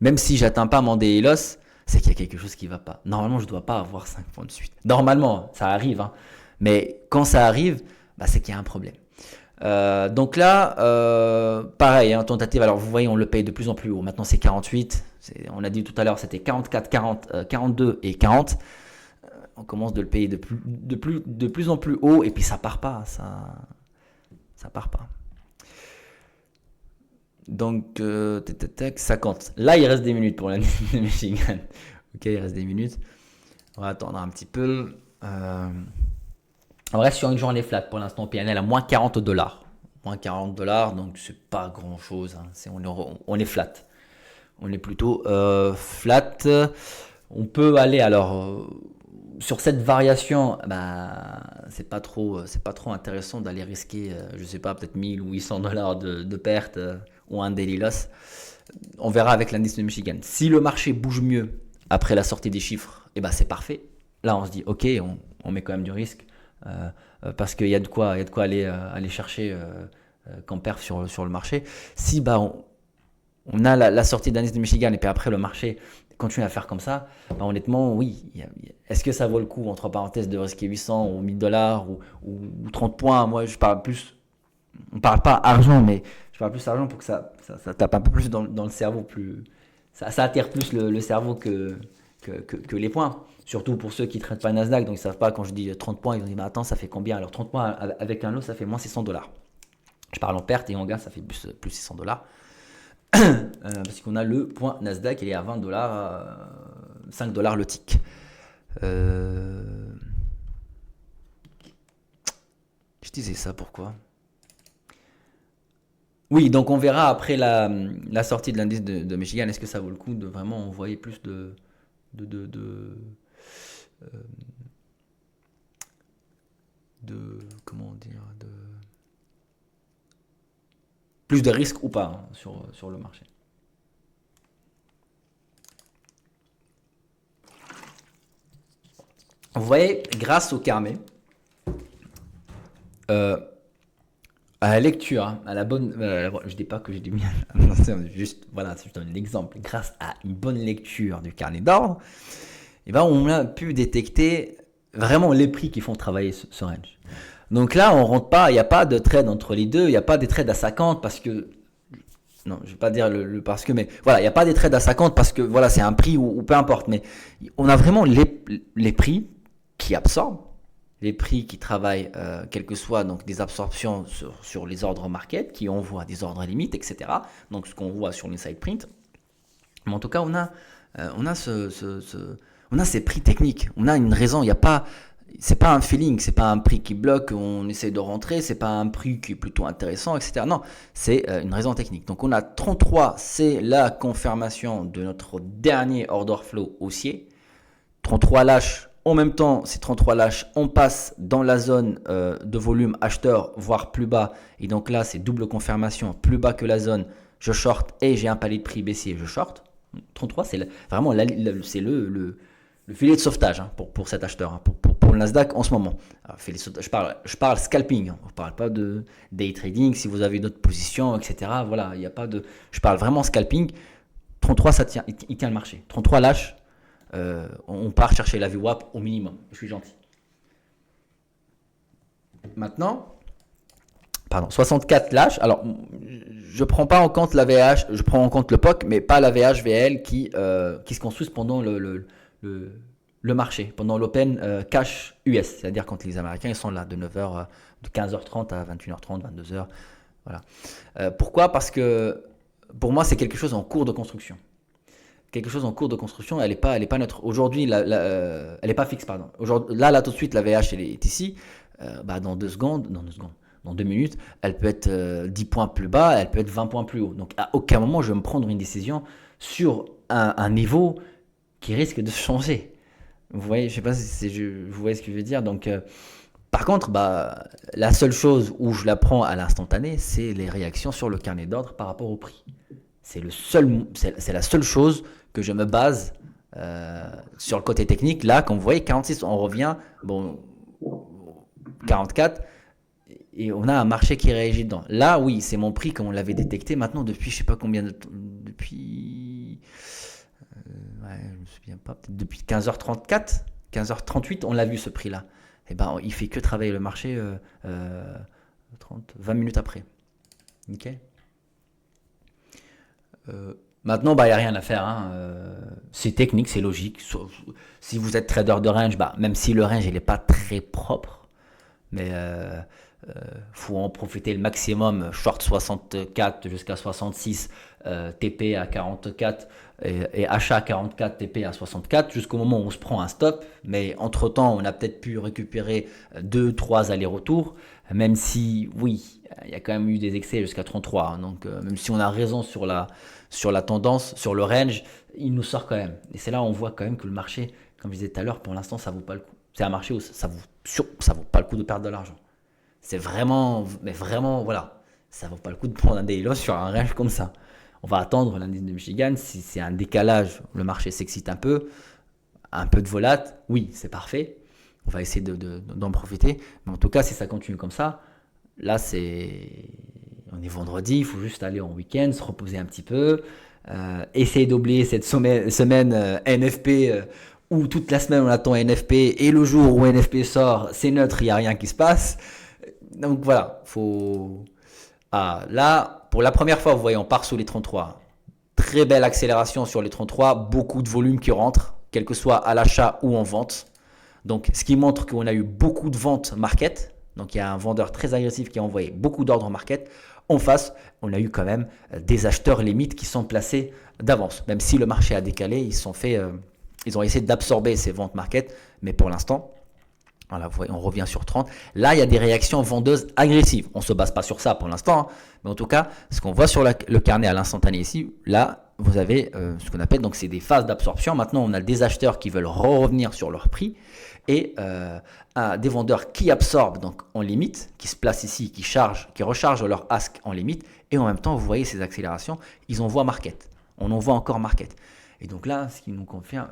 même si j'atteins pas mon daily loss, c'est qu'il y a quelque chose qui va pas. Normalement, je dois pas avoir 5 points de suite. Normalement, ça arrive, hein. Mais quand ça arrive, c'est qu'il y a un problème. Donc là, pareil, hein, tentative. Alors vous voyez, on le paye de plus en plus haut. Maintenant, c'est 48. On a dit tout à l'heure, c'était 44, 40, 42 et 40. On commence de le payer de plus en plus haut, et puis ça part pas. Ça part pas. Donc, ça compte. Là, il reste des minutes pour l'indice de Michigan. Ok, il reste des minutes. On va attendre un petit peu. On reste sur une journée flat pour l'instant. PNL à moins $40. Moins $40, donc c'est pas grand chose. Hein. On est flat. On est plutôt flat. On peut aller alors. Sur cette variation, c'est pas trop intéressant d'aller risquer, je sais pas, peut-être $1,000 ou $800 de perte ou un daily loss. On verra avec l'indice de Michigan. Si le marché bouge mieux après la sortie des chiffres, c'est parfait. Là, on se dit, ok, on met quand même du risque parce qu'il y a de quoi aller chercher comme perf sur le marché. Si on a la sortie d'indice de Michigan et puis après le marché continue à faire comme ça, honnêtement, oui. Est-ce que ça vaut le coup, entre parenthèses, de risquer $800 ou $1,000 ou 30 points? Moi, je parle plus on parle pas argent, mais je parle plus argent pour que ça tape un peu plus dans le cerveau, ça attire plus le cerveau que les points. Surtout pour ceux qui ne traitent pas Nasdaq, donc ils ne savent pas quand je dis 30 points, ils ont dit mais attends, ça fait combien? Alors 30 points avec un lot, ça fait moins $600. Je parle en perte et en gain, ça fait plus $600. Parce qu'on a le point Nasdaq, il est à $20, $5 le tick. Je disais ça pourquoi? Oui, donc on verra après la sortie de l'indice de Michigan, est-ce que ça vaut le coup de vraiment envoyer plus de comment dire, plus de risques ou pas, hein, sur le marché. Vous voyez, grâce au carnet, à la lecture, hein, à la bonne, je dis pas que j'ai du bien, juste voilà, je donne l'exemple. Grâce à une bonne lecture du carnet d'ordre, eh ben, on a pu détecter vraiment les prix qui font travailler ce range. Donc là, on rentre pas, il n'y a pas de trade entre les deux, il n'y a pas des trades à 50 parce que, non, je vais pas dire le parce que, mais voilà, il n'y a pas des trades à 50 parce que voilà, c'est un prix ou peu importe, mais on a vraiment les prix qui absorbent, les prix qui travaillent, quel que soit donc des absorptions sur les ordres market, qui envoient des ordres limites, etc. Donc ce qu'on voit sur l'inside print. Mais en tout cas, on a on a ces prix techniques. On a une raison. Il y a pas, c'est pas un feeling, c'est pas un prix qui bloque. On essaie de rentrer. C'est pas un prix qui est plutôt intéressant, etc. Non, c'est une raison technique. Donc on a 33, c'est la confirmation de notre dernier order flow haussier. 33 lâches. En même temps, ces 33 lâches, on passe dans la zone de volume acheteur, voire plus bas. Et donc là, c'est double confirmation, plus bas que la zone, je short et j'ai un palier de prix baissier, je short. 33, c'est vraiment c'est le filet de sauvetage, hein, pour cet acheteur, hein, pour le Nasdaq en ce moment. Alors, je parle scalping, hein, on ne parle pas de day trading, si vous avez d'autres positions, etc. Voilà, il n'y a pas de. Je parle vraiment scalping. 33, ça tient, il tient le marché. 33 lâches. On part chercher la VWAP au minimum. Je suis gentil. Maintenant, 64 lâches. Alors, je prends pas en compte la VH, je prends en compte le POC, mais pas la VH-VL qui se construisent pendant le marché, pendant l'Open Cash US, c'est-à-dire quand les Américains ils sont là de 9h, de 15h30 à 21h30, 22h. Voilà. Pourquoi? Parce que pour moi, c'est quelque chose en cours de construction. Quelque chose en cours de construction, elle n'est pas neutre. Aujourd'hui, elle n'est pas fixe, pardon. Là, tout de suite, la VH, elle est ici. Dans 2 minutes, elle peut être 10 points plus bas, elle peut être 20 points plus haut. Donc, à aucun moment, je vais me prendre une décision sur un niveau qui risque de changer. Vous voyez, je sais pas si vous voyez ce que je veux dire. Donc, par contre, la seule chose où je la prends à l'instantané, c'est les réactions sur le carnet d'ordre par rapport au prix. C'est la seule chose que je me base sur le côté technique. Là, comme vous voyez, 46, on revient, 44, et on a un marché qui réagit dedans. Là, oui, c'est mon prix comme on l'avait détecté maintenant depuis je sais pas combien de temps, depuis, je me souviens pas, peut-être depuis 15h34, 15h38, on l'a vu ce prix-là. Et il fait que travailler le marché 20 minutes après. Ok. Maintenant, il n'y a rien à faire, hein. C'est technique, c'est logique. Si vous êtes trader de range, même si le range n'est pas très propre, mais faut en profiter le maximum. Short 64 jusqu'à 66, TP à 44 et achat à 44, TP à 64, jusqu'au moment où on se prend un stop. Mais entre-temps, on a peut-être pu récupérer 2-3 allers-retours, même si, oui, il y a quand même eu des excès jusqu'à 33. Hein, donc, même si on a raison sur la tendance, sur le range, il nous sort quand même. Et c'est là où on voit quand même que le marché, comme je disais tout à l'heure, pour l'instant, ça vaut pas le coup. C'est un marché où ça vaut pas le coup de perdre de l'argent. C'est vraiment, mais vraiment, voilà, ça vaut pas le coup de prendre un daily loss sur un range comme ça. On va attendre l'indice de Michigan. Si c'est un décalage, le marché s'excite un peu de volat, oui, c'est parfait. On va essayer d'en profiter. Mais en tout cas, si ça continue comme ça, là, on est vendredi, il faut juste aller en week-end, se reposer un petit peu, essayer d'oublier cette semaine NFP où toute la semaine on attend NFP et le jour où NFP sort, c'est neutre, il n'y a rien qui se passe. Donc voilà, faut Ah, là, pour la première fois, vous voyez, on part sous les 33. Très belle accélération sur les 33, beaucoup de volume qui rentre, quel que soit à l'achat ou en vente. Donc, ce qui montre qu'on a eu beaucoup de ventes market. Donc, il y a un vendeur très agressif qui a envoyé beaucoup d'ordres market. En face, on a eu quand même des acheteurs limites qui sont placés d'avance. Même si le marché a décalé, ils ont essayé d'absorber ces ventes market. Mais pour l'instant, voilà, on revient sur 30. Là, il y a des réactions vendeuses agressives. On ne se base pas sur ça pour l'instant, hein, mais en tout cas, ce qu'on voit sur le carnet à l'instantané ici, là, vous avez ce qu'on appelle, donc c'est des phases d'absorption. Maintenant, on a des acheteurs qui veulent revenir sur leur prix et des vendeurs qui absorbent donc en limite, qui se placent ici, qui rechargent leur ask en limite. Et en même temps, vous voyez ces accélérations, ils envoient market. On envoie encore market. Et donc là, ce qui nous confirme,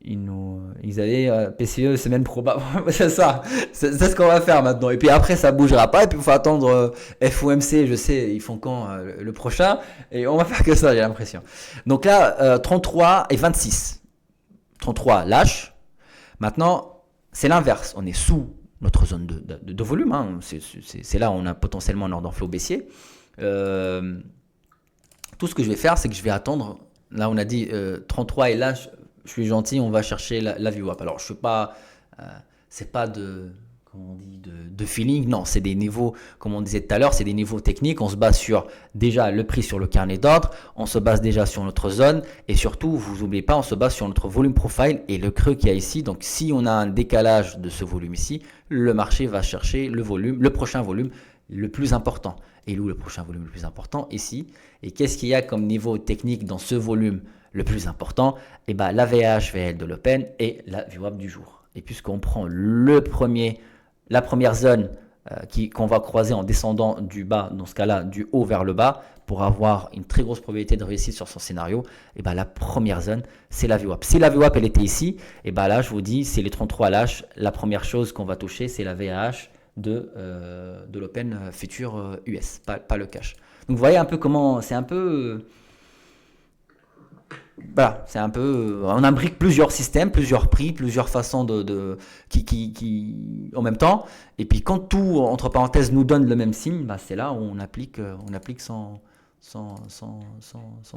ils avaient PCE semaine probable. C'est ça. C'est ce qu'on va faire maintenant. Et puis après, ça bougera pas. Et puis il faut attendre FOMC. Je sais, ils font quand le prochain. Et on va faire que ça, j'ai l'impression. Donc là, 33 et 26. 33 lâche. Maintenant, c'est l'inverse. On est sous notre zone de volume. Hein. C'est là où on a potentiellement un ordre flow baissier. Tout ce que je vais faire, c'est que je vais attendre. Là, on a dit 33 et lâche. Je suis gentil, on va chercher la VWAP. Alors, je suis pas, c'est pas comment on dit, de feeling, non, c'est des niveaux, comme on disait tout à l'heure, c'est des niveaux techniques. On se base sur déjà le prix sur le carnet d'ordre, on se base déjà sur notre zone et surtout, vous n'oubliez pas, on se base sur notre volume profile et le creux qu'il y a ici. Donc, si on a un décalage de ce volume ici, le marché va chercher le prochain volume le plus important. Et où le prochain volume le plus important? Ici. Et qu'est-ce qu'il y a comme niveau technique dans ce volume le plus important? Et ben, la VH de l'Open et la VWAP du jour. Et puisqu'on prend la première zone qu'on va croiser en descendant du bas, dans ce cas-là, du haut vers le bas, pour avoir une très grosse probabilité de réussite sur son scénario, et ben, la première zone, c'est la VWAP. Si la VWAP, elle était ici, et ben là, je vous dis, c'est les 33 lâches. La première chose qu'on va toucher, c'est la VH de l'Open Future US, pas le cash. Donc, vous voyez un peu comment c'est un peu... Voilà, c'est un peu. On imbrique plusieurs systèmes, plusieurs prix, plusieurs façons qui en même temps. Et puis quand tout, entre parenthèses, nous donne le même signe, bah, c'est là où on applique son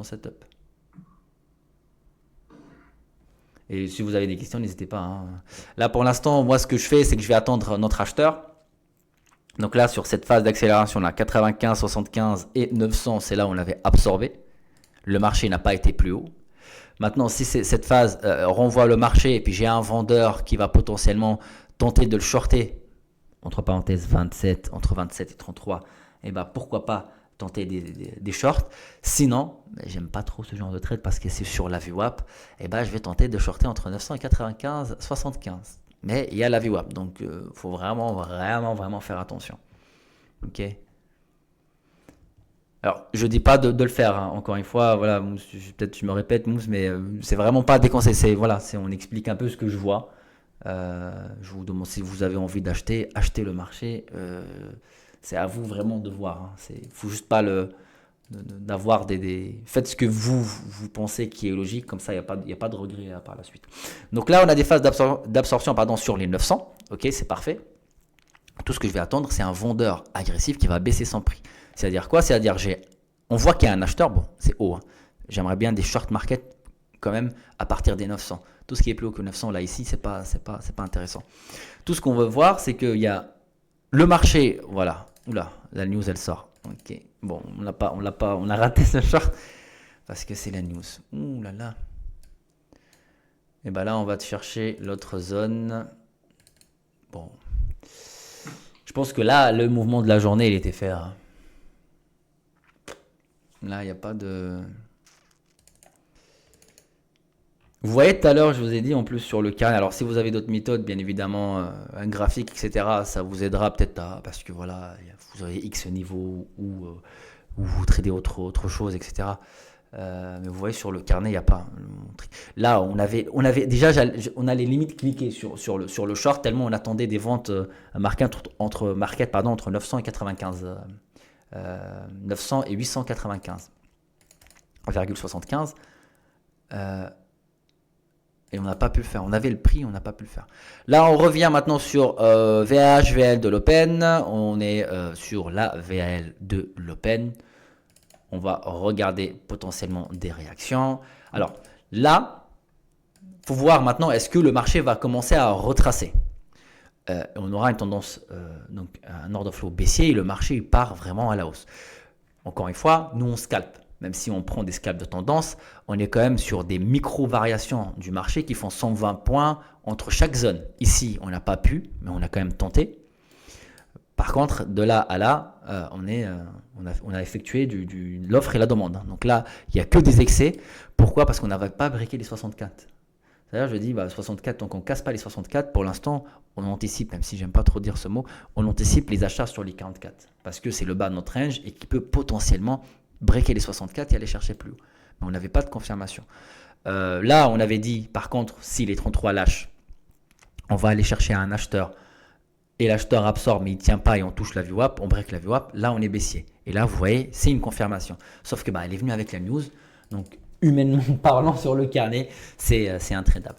setup. Et si vous avez des questions, n'hésitez pas. Hein. Là, pour l'instant, moi, ce que je fais, c'est que je vais attendre notre acheteur. Donc là, sur cette phase d'accélération, là, 95, 75 et 900, c'est là où on l'avait absorbé. Le marché n'a pas été plus haut. Maintenant, si cette phase renvoie le marché et puis j'ai un vendeur qui va potentiellement tenter de le shorter, entre parenthèses 27, entre 27 et 33, et ben pourquoi pas tenter des shorts. Sinon, j'aime pas trop ce genre de trade parce que c'est sur la VWAP, et ben je vais tenter de shorter entre 900 et 95, 75. Mais il y a la VWAP, donc faut vraiment faire attention. Ok. Alors, je dis pas de le faire, hein. Encore une fois, voilà, peut-être je me répète, Mousse, mais c'est vraiment pas déconseillé. Voilà, on explique un peu ce que je vois. Je vous demande si vous avez envie d'acheter, achetez le marché. C'est à vous vraiment de voir. Hein. Faut juste pas d'avoir faites ce que vous pensez qui est logique, comme ça il n'y a pas de regret par la suite. Donc là, on a des phases d'absorption sur les 900. Ok, c'est parfait. Tout ce que je vais attendre, c'est un vendeur agressif qui va baisser son prix. C'est-à-dire quoi? C'est-à-dire on voit qu'il y a un acheteur, bon, c'est haut. Hein. J'aimerais bien des short market quand même à partir des 900. Tout ce qui est plus haut que 900, là, ici, c'est pas intéressant. Tout ce qu'on veut voir, c'est qu'il y a le marché, voilà. Oula, la news, elle sort. Ok, bon, on a raté ce short parce que c'est la news. Ouh là là. Et ben là, on va te chercher l'autre zone. Bon. Je pense que là, le mouvement de la journée, il était fait. Hein. Là, il n'y a pas de... Vous voyez, tout à l'heure, je vous ai dit en plus sur le carnet. Alors, si vous avez d'autres méthodes, bien évidemment, un graphique, etc., ça vous aidera peut-être parce que voilà, vous aurez X niveau où vous tradez autre chose, etc. Mais vous voyez, sur le carnet, il n'y a pas. Là, on avait déjà, on a les limites cliquées sur le short, tellement on attendait des ventes entre 900 et 95. 900 et 895,75. Et on n'a pas pu le faire. On avait le prix, on n'a pas pu le faire. Là, on revient maintenant sur VH, VL de l'Open. On est sur la VL de l'Open. On va regarder potentiellement des réactions. Alors là, il faut voir maintenant, est-ce que le marché va commencer à retracer. On aura une tendance, donc un order flow baissier et le marché il part vraiment à la hausse. Encore une fois, nous on scalpe. Même si on prend des scalps de tendance, on est quand même sur des micro-variations du marché qui font 120 points entre chaque zone. Ici, on n'a pas pu, mais on a quand même tenté. Par contre, de là à là, on a effectué l'offre et la demande. Donc là, il n'y a que des excès. Pourquoi? Parce qu'on n'avait pas briqué les 64. C'est-à-dire, je dis 64, donc on ne casse pas les 64. Pour l'instant, on anticipe, même si j'aime pas trop dire ce mot, on anticipe les achats sur les 44. Parce que c'est le bas de notre range et qui peut potentiellement breaker les 64 et aller chercher plus haut. Mais on n'avait pas de confirmation. Là, on avait dit, par contre, si les 33 lâchent, on va aller chercher un acheteur et l'acheteur absorbe mais il ne tient pas et on touche la VWAP, on break la VWAP, là on est baissier. Et là, vous voyez, c'est une confirmation. Sauf que elle est venue avec la news. Donc, humainement parlant sur le carnet, c'est intradable.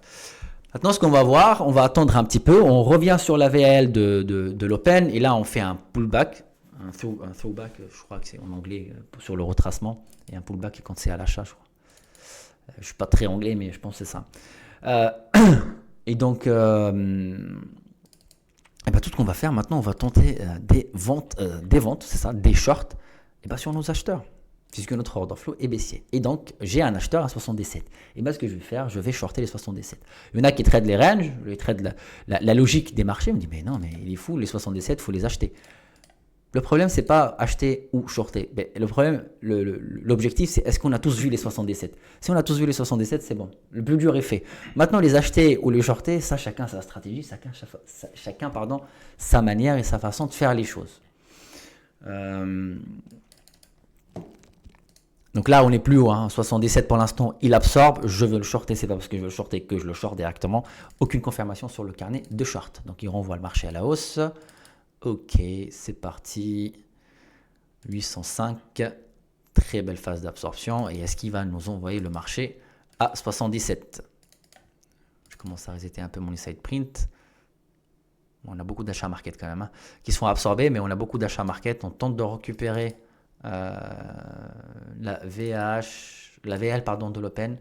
Maintenant, ce qu'on va voir, on va attendre un petit peu. On revient sur la VAL de l'Open et là, on fait un pullback. Un throwback, je crois que c'est en anglais sur le retracement, et un pullback quand c'est à l'achat, je crois. Je ne suis pas très anglais, mais je pense que c'est ça. Et donc, tout ce qu'on va faire maintenant, on va tenter des ventes, c'est ça, des shorts, sur nos acheteurs, puisque notre order flow est baissier. Et donc, j'ai un acheteur à 77. Et ce que je vais faire, je vais shorter les 77. Il y en a qui trade les ranges, les trade la logique des marchés. On me dit, mais non, mais il est fou, les 77, il faut les acheter. Le problème, c'est pas acheter ou shorter. Mais le problème, l'objectif, c'est est-ce qu'on a tous vu les 77? Si on a tous vu les 77, c'est bon. Le plus dur est fait. Maintenant, les acheter ou les shorter, ça, chacun sa stratégie, chacun sa manière et sa façon de faire les choses. Donc là, on est plus haut. 77 pour l'instant, il absorbe. Je veux le shorter. C'est pas parce que je veux le shorter que je le short directement. Aucune confirmation sur le carnet de short. Donc, il renvoie le marché à la hausse. Ok, c'est parti. 805. Très belle phase d'absorption. Et est-ce qu'il va nous envoyer le marché à 77? Je commence à resetter un peu mon inside print. On a beaucoup d'achats market quand même, qui sont absorbés, mais on a beaucoup d'achats market. On tente de récupérer la VL de l'Open.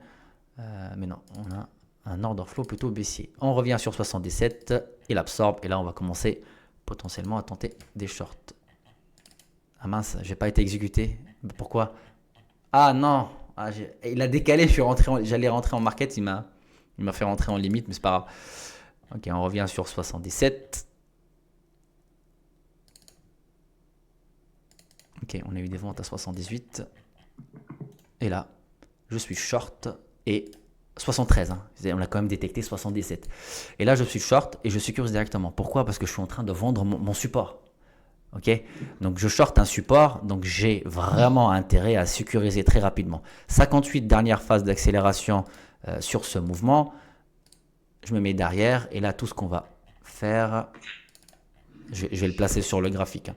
Mais non, on a un order flow plutôt baissier. On revient sur 77. Il absorbe. Et là, on va commencer potentiellement à tenter des shorts. Ah mince, j'ai pas été exécuté. Pourquoi? Ah non, il a décalé, j'allais rentrer en market, il m'a fait rentrer en limite, mais c'est pas grave. Ok, on revient sur 77. Ok, on a eu des ventes à 78. Et là, je suis short et 73, on a quand même détecté 77. Et là, je suis short et je sécurise directement. Pourquoi? Parce que je suis en train de vendre mon support. Ok, donc je short un support, donc j'ai vraiment intérêt à sécuriser très rapidement. 58, dernière phase d'accélération sur ce mouvement. Je me mets derrière et là, tout ce qu'on va faire, je vais le placer sur le graphique.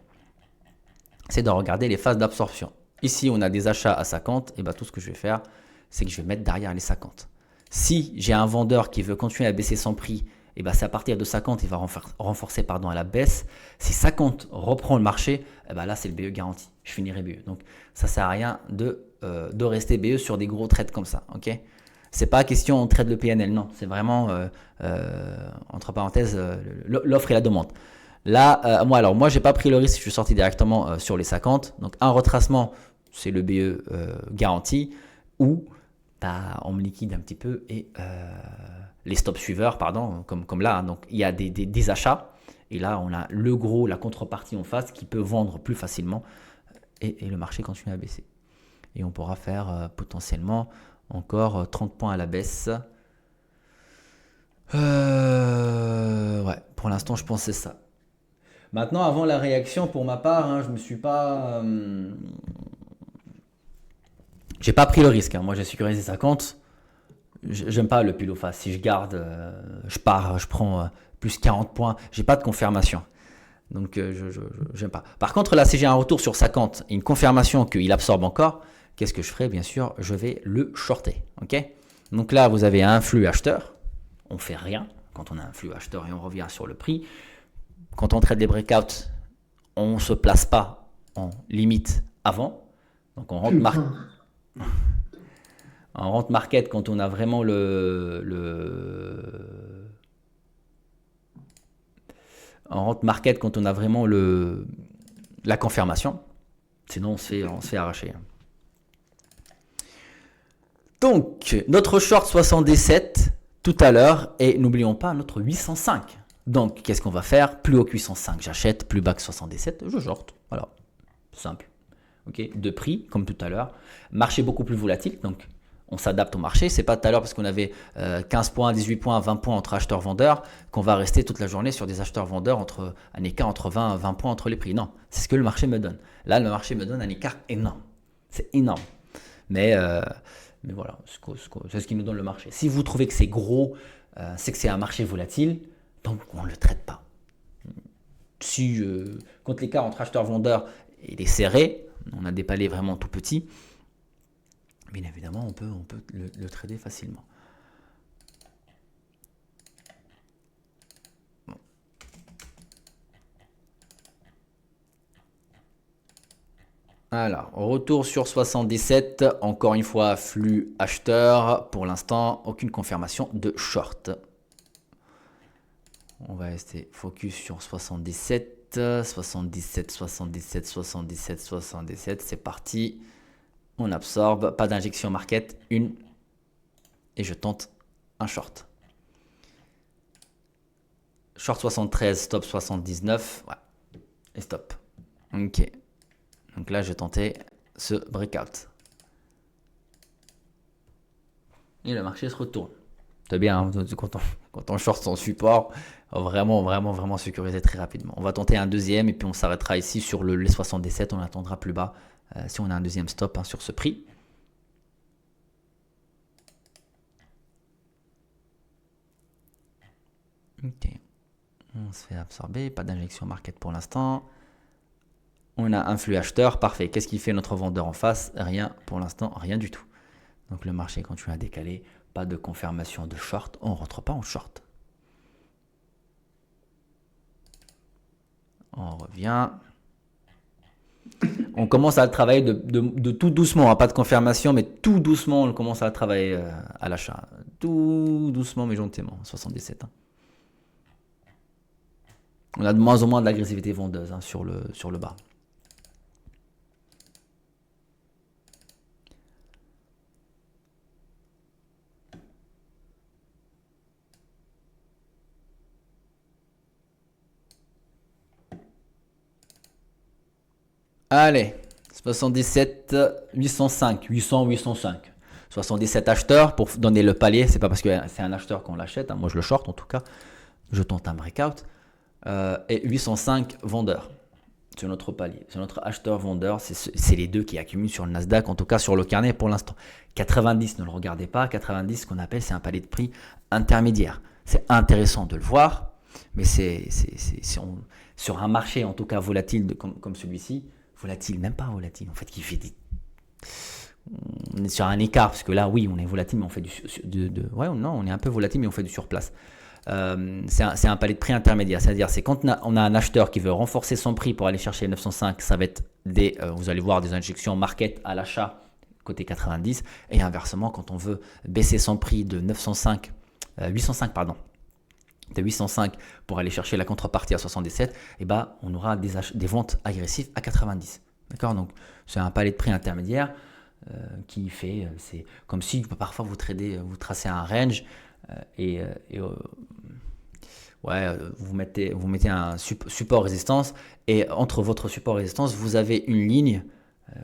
C'est de regarder les phases d'absorption. Ici, on a des achats à 50, et tout ce que je vais faire, c'est que je vais mettre derrière les 50. Si j'ai un vendeur qui veut continuer à baisser son prix, c'est à partir de 50, il va renforcer à la baisse. Si 50 reprend le marché, là, c'est le BE garanti. Je finirai BE. Donc, ça ne sert à rien de rester BE sur des gros trades comme ça. Okay, c'est pas question on trade le PNL, non. C'est vraiment, entre parenthèses, l'offre et la demande. Là, moi, j'ai pas pris le risque. Je suis sorti directement sur les 50. Donc, un retracement, c'est le BE garanti. Ou on me liquide un petit peu et les stop suiveurs, comme là. Donc, il y a des achats. Et là, on a le gros, la contrepartie en face qui peut vendre plus facilement. Et le marché continue à baisser. Et on pourra faire potentiellement encore 30 points à la baisse. Ouais, pour l'instant, je pense que c'est ça. Maintenant, avant la réaction, pour ma part, je me suis pas... j'ai pas pris le risque. Moi, j'ai sécurisé 50. J'aime pas le pile au face. Si je garde, je pars, je prends plus 40 points. J'ai pas de confirmation. Donc, j'aime pas. Par contre, là, si j'ai un retour sur 50 et une confirmation qu'il absorbe encore, qu'est-ce que je ferai? Bien sûr, je vais le shorter. Ok, donc là, vous avez un flux acheteur. on fait rien. Quand on a un flux acheteur et on revient sur le prix. Quand on trade des breakouts, on ne se place pas en limite avant. Donc on rentre, on rentre market quand on a vraiment on rentre market quand on a vraiment la confirmation. Sinon on se fait arracher. Donc notre short 77 tout à l'heure et n'oublions pas notre 805. Donc qu'est-ce qu'on va faire? Plus haut que 805 j'achète, plus bas que 77 je short. Voilà, simple. Okay, de prix comme tout à l'heure. Marché beaucoup plus volatile, donc on s'adapte au marché. C'est pas tout à l'heure parce qu'on avait 15 points, 18 points, 20 points entre acheteurs-vendeurs qu'on va rester toute la journée sur des acheteurs-vendeurs entre un écart entre 20 et 20 points entre les prix. Non, c'est ce que le marché me donne. Là, le marché me donne un écart énorme. C'est énorme. Mais voilà, c'est ce qui nous donne le marché. Si vous trouvez que c'est gros, c'est que c'est un marché volatile, donc on ne le traite pas. Si quand l'écart entre acheteurs-vendeurs il est serré, on a des palets vraiment tout petits, bien évidemment on peut le trader facilement. Bon. Alors, retour sur 77, encore une fois flux acheteur, pour l'instant aucune confirmation de short. On va rester focus sur 77. 77, 77, 77, 77, c'est parti. On absorbe, pas d'injection market, une. Et je tente un short. Short 73, stop 79. Ouais. Et stop. Ok. Donc là, je tentais ce breakout. Et le marché se retourne. C'est bien, hein, quand on short son support, vraiment sécuriser très rapidement. On va tenter un deuxième et puis on s'arrêtera ici sur les 77, on attendra plus bas si on a un deuxième stop sur ce prix. Ok, on se fait absorber, pas d'injection market pour l'instant. On a un flux acheteur, parfait. Qu'est-ce qui fait notre vendeur en face? Rien pour l'instant, rien du tout. Donc le marché continue à décaler, pas de confirmation de short, on ne rentre pas en short. On revient. On commence à le travailler de tout doucement, pas de confirmation, mais tout doucement, on commence à le travailler à l'achat. Tout doucement, mais gentiment, 77. Hein. On a de moins en moins de l'agressivité vendeuse sur le bas. Allez, 77, 805, 800, 805. 77 acheteurs pour donner le palier. C'est pas parce que c'est un acheteur qu'on l'achète. Hein. Moi, je le short en tout cas. Je tente un breakout. Et 805 vendeurs sur notre palier. Sur notre acheteur-vendeur, c'est les deux qui accumulent sur le Nasdaq, en tout cas sur le carnet pour l'instant. 90, ne le regardez pas. 90, ce qu'on appelle, c'est un palier de prix intermédiaire. C'est intéressant de le voir, mais sur un marché en tout cas volatile comme celui-ci, volatile, même pas volatile, en fait, qui fait on est sur un écart, parce que là, oui, on est volatile, mais on fait ouais, non, on est un peu volatile, mais on fait du surplace. C'est un palier de prix intermédiaire, c'est-à-dire c'est quand on a un acheteur qui veut renforcer son prix pour aller chercher 905, ça va être vous allez voir des injections market à l'achat côté 90, et inversement quand on veut baisser son prix de 805 pardon, de 805 pour aller chercher la contrepartie à 77, et on aura des ventes agressives à 90. D'accord, donc c'est un palier de prix intermédiaire qui fait, c'est comme si parfois vous tracez un range vous mettez un support résistance et entre votre support résistance vous avez une ligne,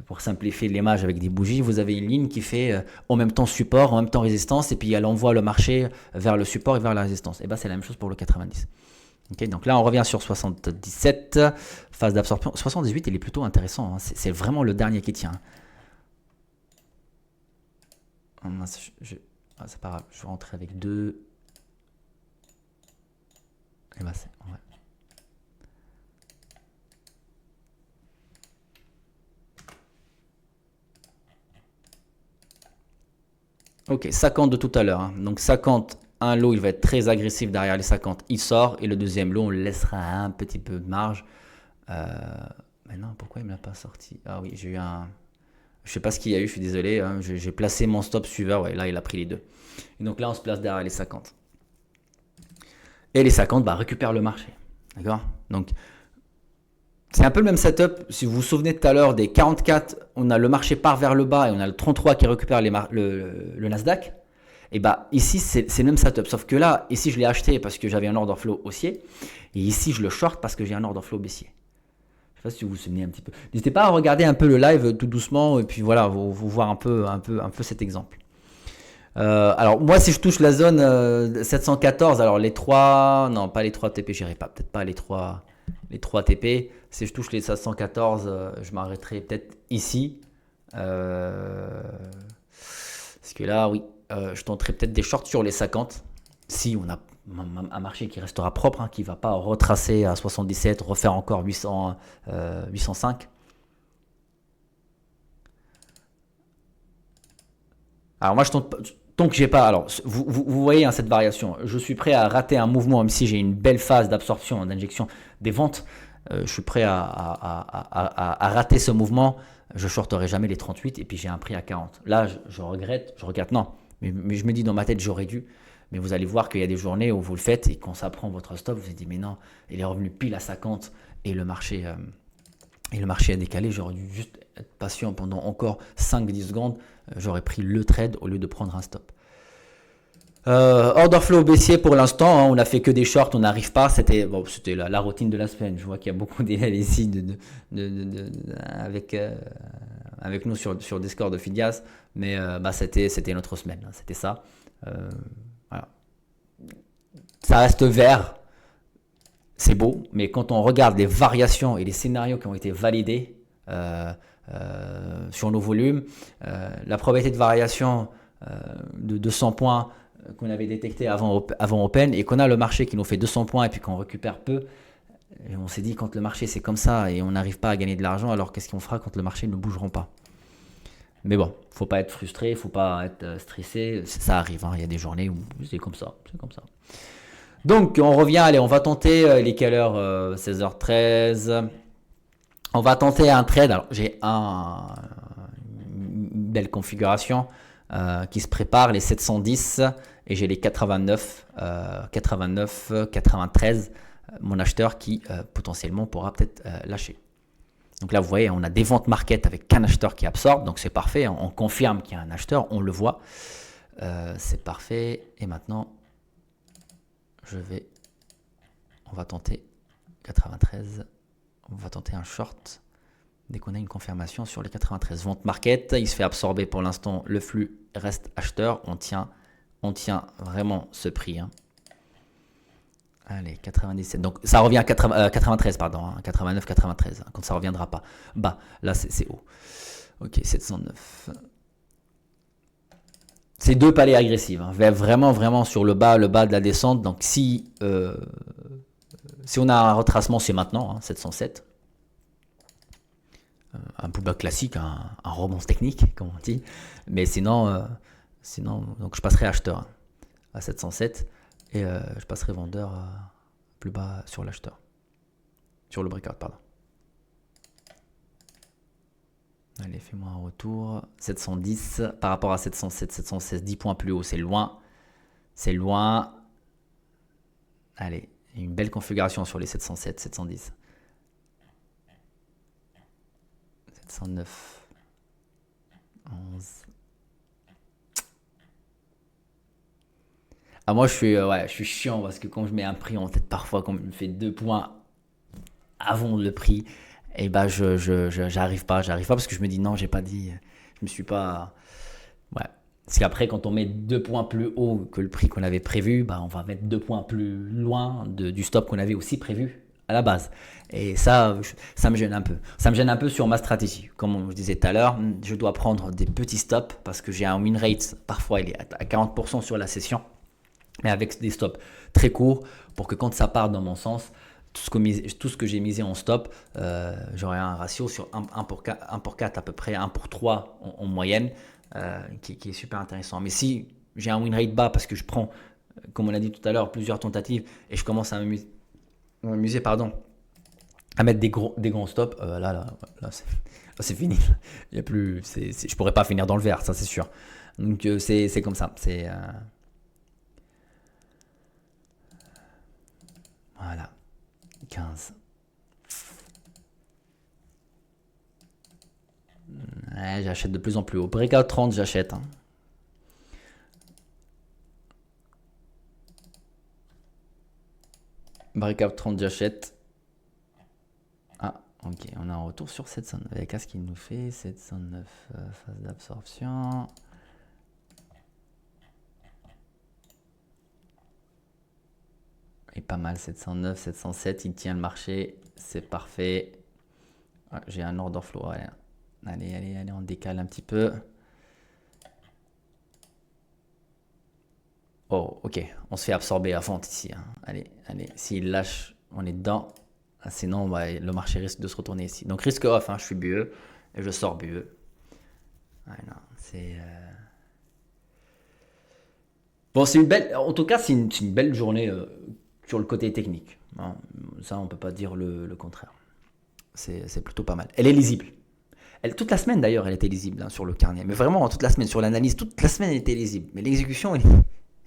pour simplifier l'image avec des bougies, vous avez une ligne qui fait en même temps support, en même temps résistance, et puis elle envoie le marché vers le support et vers la résistance. Et c'est la même chose pour le 90. Okay, donc là on revient sur 77, phase d'absorption. 78 il est plutôt intéressant, hein. C'est vraiment le dernier qui tient. C'est pas grave, je vais rentrer avec deux. Et ouais. Ok, 50 de tout à l'heure. Hein. Donc 50 un lot, il va être très agressif derrière les 50, il sort. Et le deuxième lot, on le laissera un petit peu de marge. Mais non, pourquoi il ne me l'a pas sorti? Ah oui, j'ai eu un... Je sais pas ce qu'il y a eu, je suis désolé. Hein, j'ai placé mon stop suiveur. Ouais, là, il a pris les deux. Et donc là, on se place derrière les 50. Et les 50, bah, récupèrent le marché. D'accord? Donc, c'est un peu le même setup. Si vous vous souvenez tout à l'heure des 44, on a le marché part vers le bas et on a le 33 qui récupère le Nasdaq. Et bah ici, c'est le même setup. Sauf que là, ici, je l'ai acheté parce que j'avais un order flow haussier. Et ici, je le short parce que j'ai un order flow baissier. Je ne sais pas si vous vous souvenez un petit peu. N'hésitez pas à regarder un peu le live tout doucement et puis voilà, vous voir un peu cet exemple. Alors moi, si je touche la zone 714, alors les 3, non pas les 3 TP, j'irai pas, peut-être pas les 3 TP. Si je touche les 714, je m'arrêterai peut-être ici. Parce que là, oui, je tenterai peut-être des shorts sur les 50. Si on a un marché qui restera propre, hein, qui ne va pas retracer à 77, refaire encore 805. Alors moi, je tente pas. Tant que j'ai pas, alors vous voyez hein, cette variation, je suis prêt à rater un mouvement, même si j'ai une belle phase d'absorption, d'injection des ventes, je suis prêt à rater ce mouvement, je shorterai jamais les 38 et puis j'ai un prix à 40. Là, je regrette non, mais je me dis dans ma tête, j'aurais dû, mais vous allez voir qu'il y a des journées où vous le faites et quand ça prend votre stop, vous vous dites mais non, il est revenu pile à 50 et le marché a décalé, j'aurais dû juste être patient pendant encore 5-10 secondes, j'aurais pris le trade au lieu de prendre un stop. Order flow baissier pour l'instant, hein, on n'a fait que des shorts, on n'arrive pas, c'était la routine de la semaine. Je vois qu'il y a beaucoup d'élèves ici avec nous sur Discord de Phidias, mais c'était notre semaine, hein, c'était ça. Voilà. Ça reste vert, c'est beau, mais quand on regarde les variations et les scénarios qui ont été validés sur nos volumes, la probabilité de variation de 200 points qu'on avait détecté avant Open et qu'on a le marché qui nous fait 200 points et puis qu'on récupère peu, et on s'est dit quand le marché c'est comme ça et on n'arrive pas à gagner de l'argent, alors qu'est-ce qu'on fera quand le marché ne bougeront pas? Mais bon, faut pas être frustré, faut pas être stressé, ça arrive, hein, il y a des journées où c'est comme ça. Donc on revient, allez, on va tenter les quelle heure 16h13. On va tenter un trade. Alors j'ai une belle configuration qui se prépare, les 710 et j'ai les 89, 93. Mon acheteur qui potentiellement pourra peut-être lâcher. Donc là, vous voyez, on a des ventes market avec qu'un acheteur qui absorbe, donc c'est parfait. On confirme qu'il y a un acheteur, on le voit. C'est parfait. Et maintenant, on va tenter 93. On va tenter un short dès qu'on a une confirmation sur les 93. Vente market, il se fait absorber pour l'instant. Le flux reste acheteur. On tient vraiment ce prix. Hein. Allez, 97. Donc ça revient à 93, pardon. Hein, 89, 93. Hein, quand ça ne reviendra pas. Bah, là c'est haut. Ok, 709. C'est deux paliers agressifs. Hein, vraiment sur le bas de la descente. Donc si on a un retracement, c'est maintenant, hein, 707. Un pullback classique, un romance technique, comme on dit. Mais sinon, donc je passerai acheteur hein, à 707 et je passerai vendeur plus bas sur l'acheteur. Sur le breakout, pardon. Allez, fais-moi un retour. 710 par rapport à 707, 716, 10 points plus haut, c'est loin. C'est loin. Allez, une belle configuration sur les 707, 710. 709. 11. Ah, moi, je suis chiant parce que quand je mets un prix en tête, parfois, quand je me fais 2 points avant le prix, et bah, j'arrive pas parce que je me dis non, j'ai pas dit, je me suis pas. Ouais. Parce qu'après, quand on met 2 points plus haut que le prix qu'on avait prévu, bah, on va mettre 2 points plus loin du stop qu'on avait aussi prévu à la base. Et ça me gêne un peu. Ça me gêne un peu sur ma stratégie. Comme je disais tout à l'heure, je dois prendre des petits stops parce que j'ai un win rate, parfois il est à 40% sur la session, mais avec des stops très courts pour que quand ça part dans mon sens, tout ce que j'ai misé en stop, j'aurai un ratio sur 1 pour 4 à peu près, 1 pour 3 en moyenne, qui est super intéressant. Mais si j'ai un win rate bas parce que je prends comme on a dit tout à l'heure, plusieurs tentatives et je commence à m'amuser, pardon, à mettre des grands stops, là, c'est fini. Il y a plus, je pourrais pas finir dans le vert, ça c'est sûr. Donc c'est comme ça. Voilà, 15. Ouais, j'achète de plus en plus haut. Breakout 30, j'achète. Hein. Breakout 30, j'achète. Ah, ok, on a un retour sur 709. Qu'est-ce qu'il nous fait 709, phase d'absorption. Et pas mal, 709, 707, il tient le marché, c'est parfait. Ouais, j'ai un order flow, ouais. Allez, on décale un petit peu. Oh, ok, on se fait absorber à fond ici. Hein. Allez, s'il lâche, on est dedans. Sinon, bah, le marché risque de se retourner ici. Donc risque off, hein, je suis BE et je sors BE. Ouais, non, c'est... Bon, c'est une belle... En tout cas, c'est une belle journée sur le côté technique. Hein. Ça, on peut pas dire le contraire. C'est plutôt pas mal. Elle est lisible. Toute la semaine d'ailleurs, elle était lisible hein, sur le carnet. Mais vraiment, toute la semaine, sur l'analyse, toute la semaine, elle était lisible. Mais l'exécution,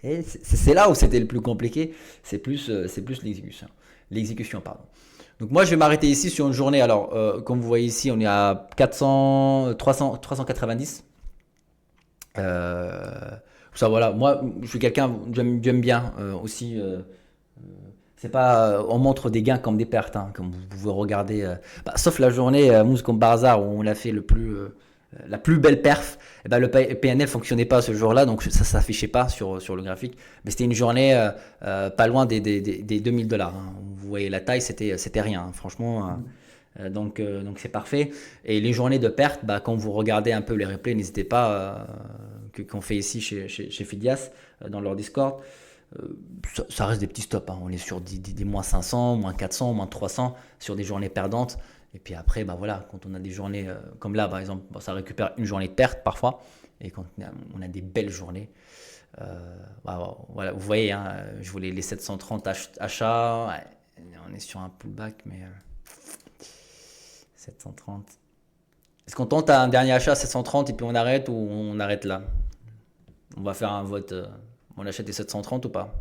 c'est là où c'était le plus compliqué. C'est plus l'exécution. L'exécution, pardon. Donc moi, je vais m'arrêter ici sur une journée. Alors, comme vous voyez ici, on est à 390. Ça, voilà. Moi, je suis quelqu'un, j'aime bien aussi. C'est pas, on montre des gains comme des pertes, hein, comme vous pouvez regarder. Sauf la journée Mousse comme par hasard où on a fait la plus belle perf. Et ben, le PNL fonctionnait pas ce jour-là, donc ça s'affichait pas sur le graphique. Mais c'était une journée pas loin des 2000 $. Hein. Vous voyez la taille, c'était rien, hein, franchement. Donc c'est parfait. Et les journées de perte, quand vous regardez un peu les replays, n'hésitez pas qu'on fait ici chez Fidias dans leur Discord. Ça reste des petits stops. Hein. On est sur des moins 500, moins 400, moins 300 sur des journées perdantes. Et puis après, voilà, quand on a des journées comme là, par exemple, ça récupère une journée de perte parfois. Et quand on a des belles journées, voilà, vous voyez, hein, je voulais les 730 achats. Ouais, on est sur un pullback, mais 730. Est-ce qu'on tente un dernier achat à 730 et puis on arrête ou on arrête là? On va faire un vote. On achète les 730 ou pas?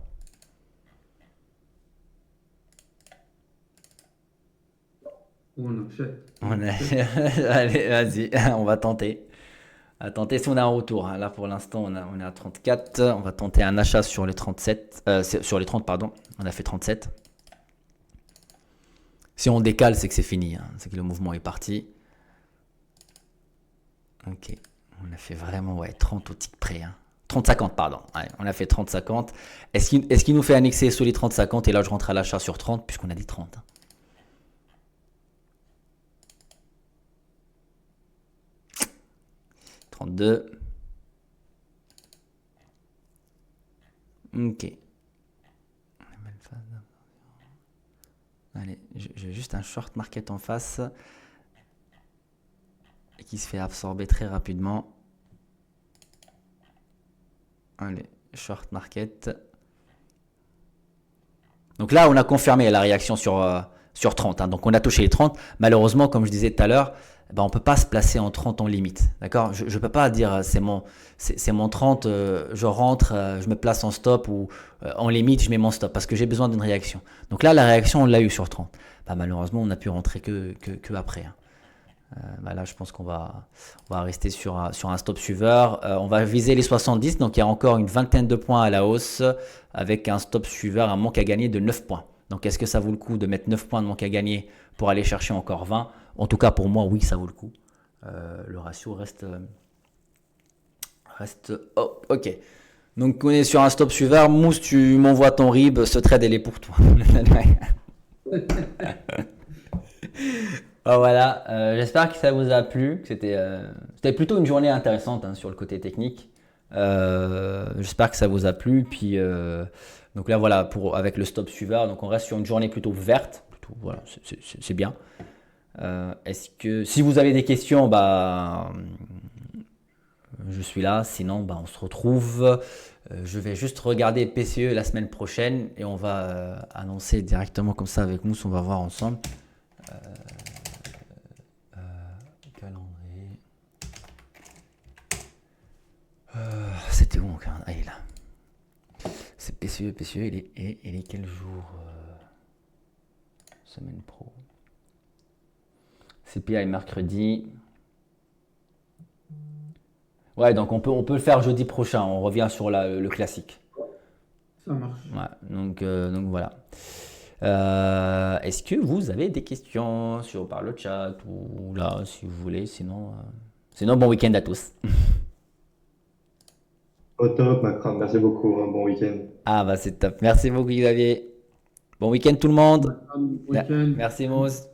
On achète. Allez, vas-y, on va tenter. À tenter si on a un retour. Hein. Là, pour l'instant, on est à 34. On va tenter un achat sur les 37. Sur les 30, pardon. On a fait 37. Si on décale, c'est que c'est fini. Hein. C'est que le mouvement est parti. Ok. On a fait vraiment 30 au tic près. Hein. 30-50, pardon. Ouais, on a fait 30-50. Est-ce qu'il nous fait annexer sur les 30-50 et là, je rentre à l'achat sur 30 puisqu'on a dit 30. Hein. 32. Ok. Allez, j'ai juste un short market en face qui se fait absorber très rapidement. Allez, short market. Donc là, on a confirmé la réaction sur 30. Hein. Donc on a touché les 30. Malheureusement, comme je disais tout à l'heure, on ne peut pas se placer en 30 en limite. D'accord? Je ne peux pas dire c'est mon 30, je rentre, je me place en stop ou en limite, je mets mon stop parce que j'ai besoin d'une réaction. Donc là, la réaction, on l'a eu sur 30. Malheureusement, on n'a pu rentrer que après. Hein. Là, je pense qu'on va rester sur un stop suiveur. On va viser les 70, donc il y a encore une vingtaine de points à la hausse avec un stop suiveur, un manque à gagner de 9 points. Donc est-ce que ça vaut le coup de mettre 9 points de manque à gagner pour aller chercher encore 20? En tout cas, pour moi, oui, ça vaut le coup. Le ratio reste... Oh, ok. Donc on est sur un stop suiveur. Mousse, tu m'envoies ton RIB. Ce trade, elle est pour toi. Oh, voilà, j'espère que ça vous a plu. C'était plutôt une journée intéressante hein, sur le côté technique. J'espère que ça vous a plu. Puis donc là voilà avec le stop suiveur. Donc on reste sur une journée plutôt verte. Voilà, c'est bien. Est-ce que si vous avez des questions, je suis là. Sinon, bah, on se retrouve. Je vais juste regarder PCE la semaine prochaine et on va annoncer directement comme ça avec nous. On va voir ensemble. Calendrier. C'était où mon calendrier? Ah, il est là. C'est PCE. PCE, il est quel jour? Semaine pro. CPI mercredi. Ouais, donc on peut le faire jeudi prochain. On revient sur le classique. Ça marche. Ouais, donc voilà. Est-ce que vous avez des questions par le chat ou là, si vous voulez? Sinon, bon week-end à tous. Au top, Macron. Merci beaucoup. Un bon week-end. Ah bah c'est top. Merci beaucoup Xavier. Bon week-end tout le monde. Bon week-end. Merci Mousse.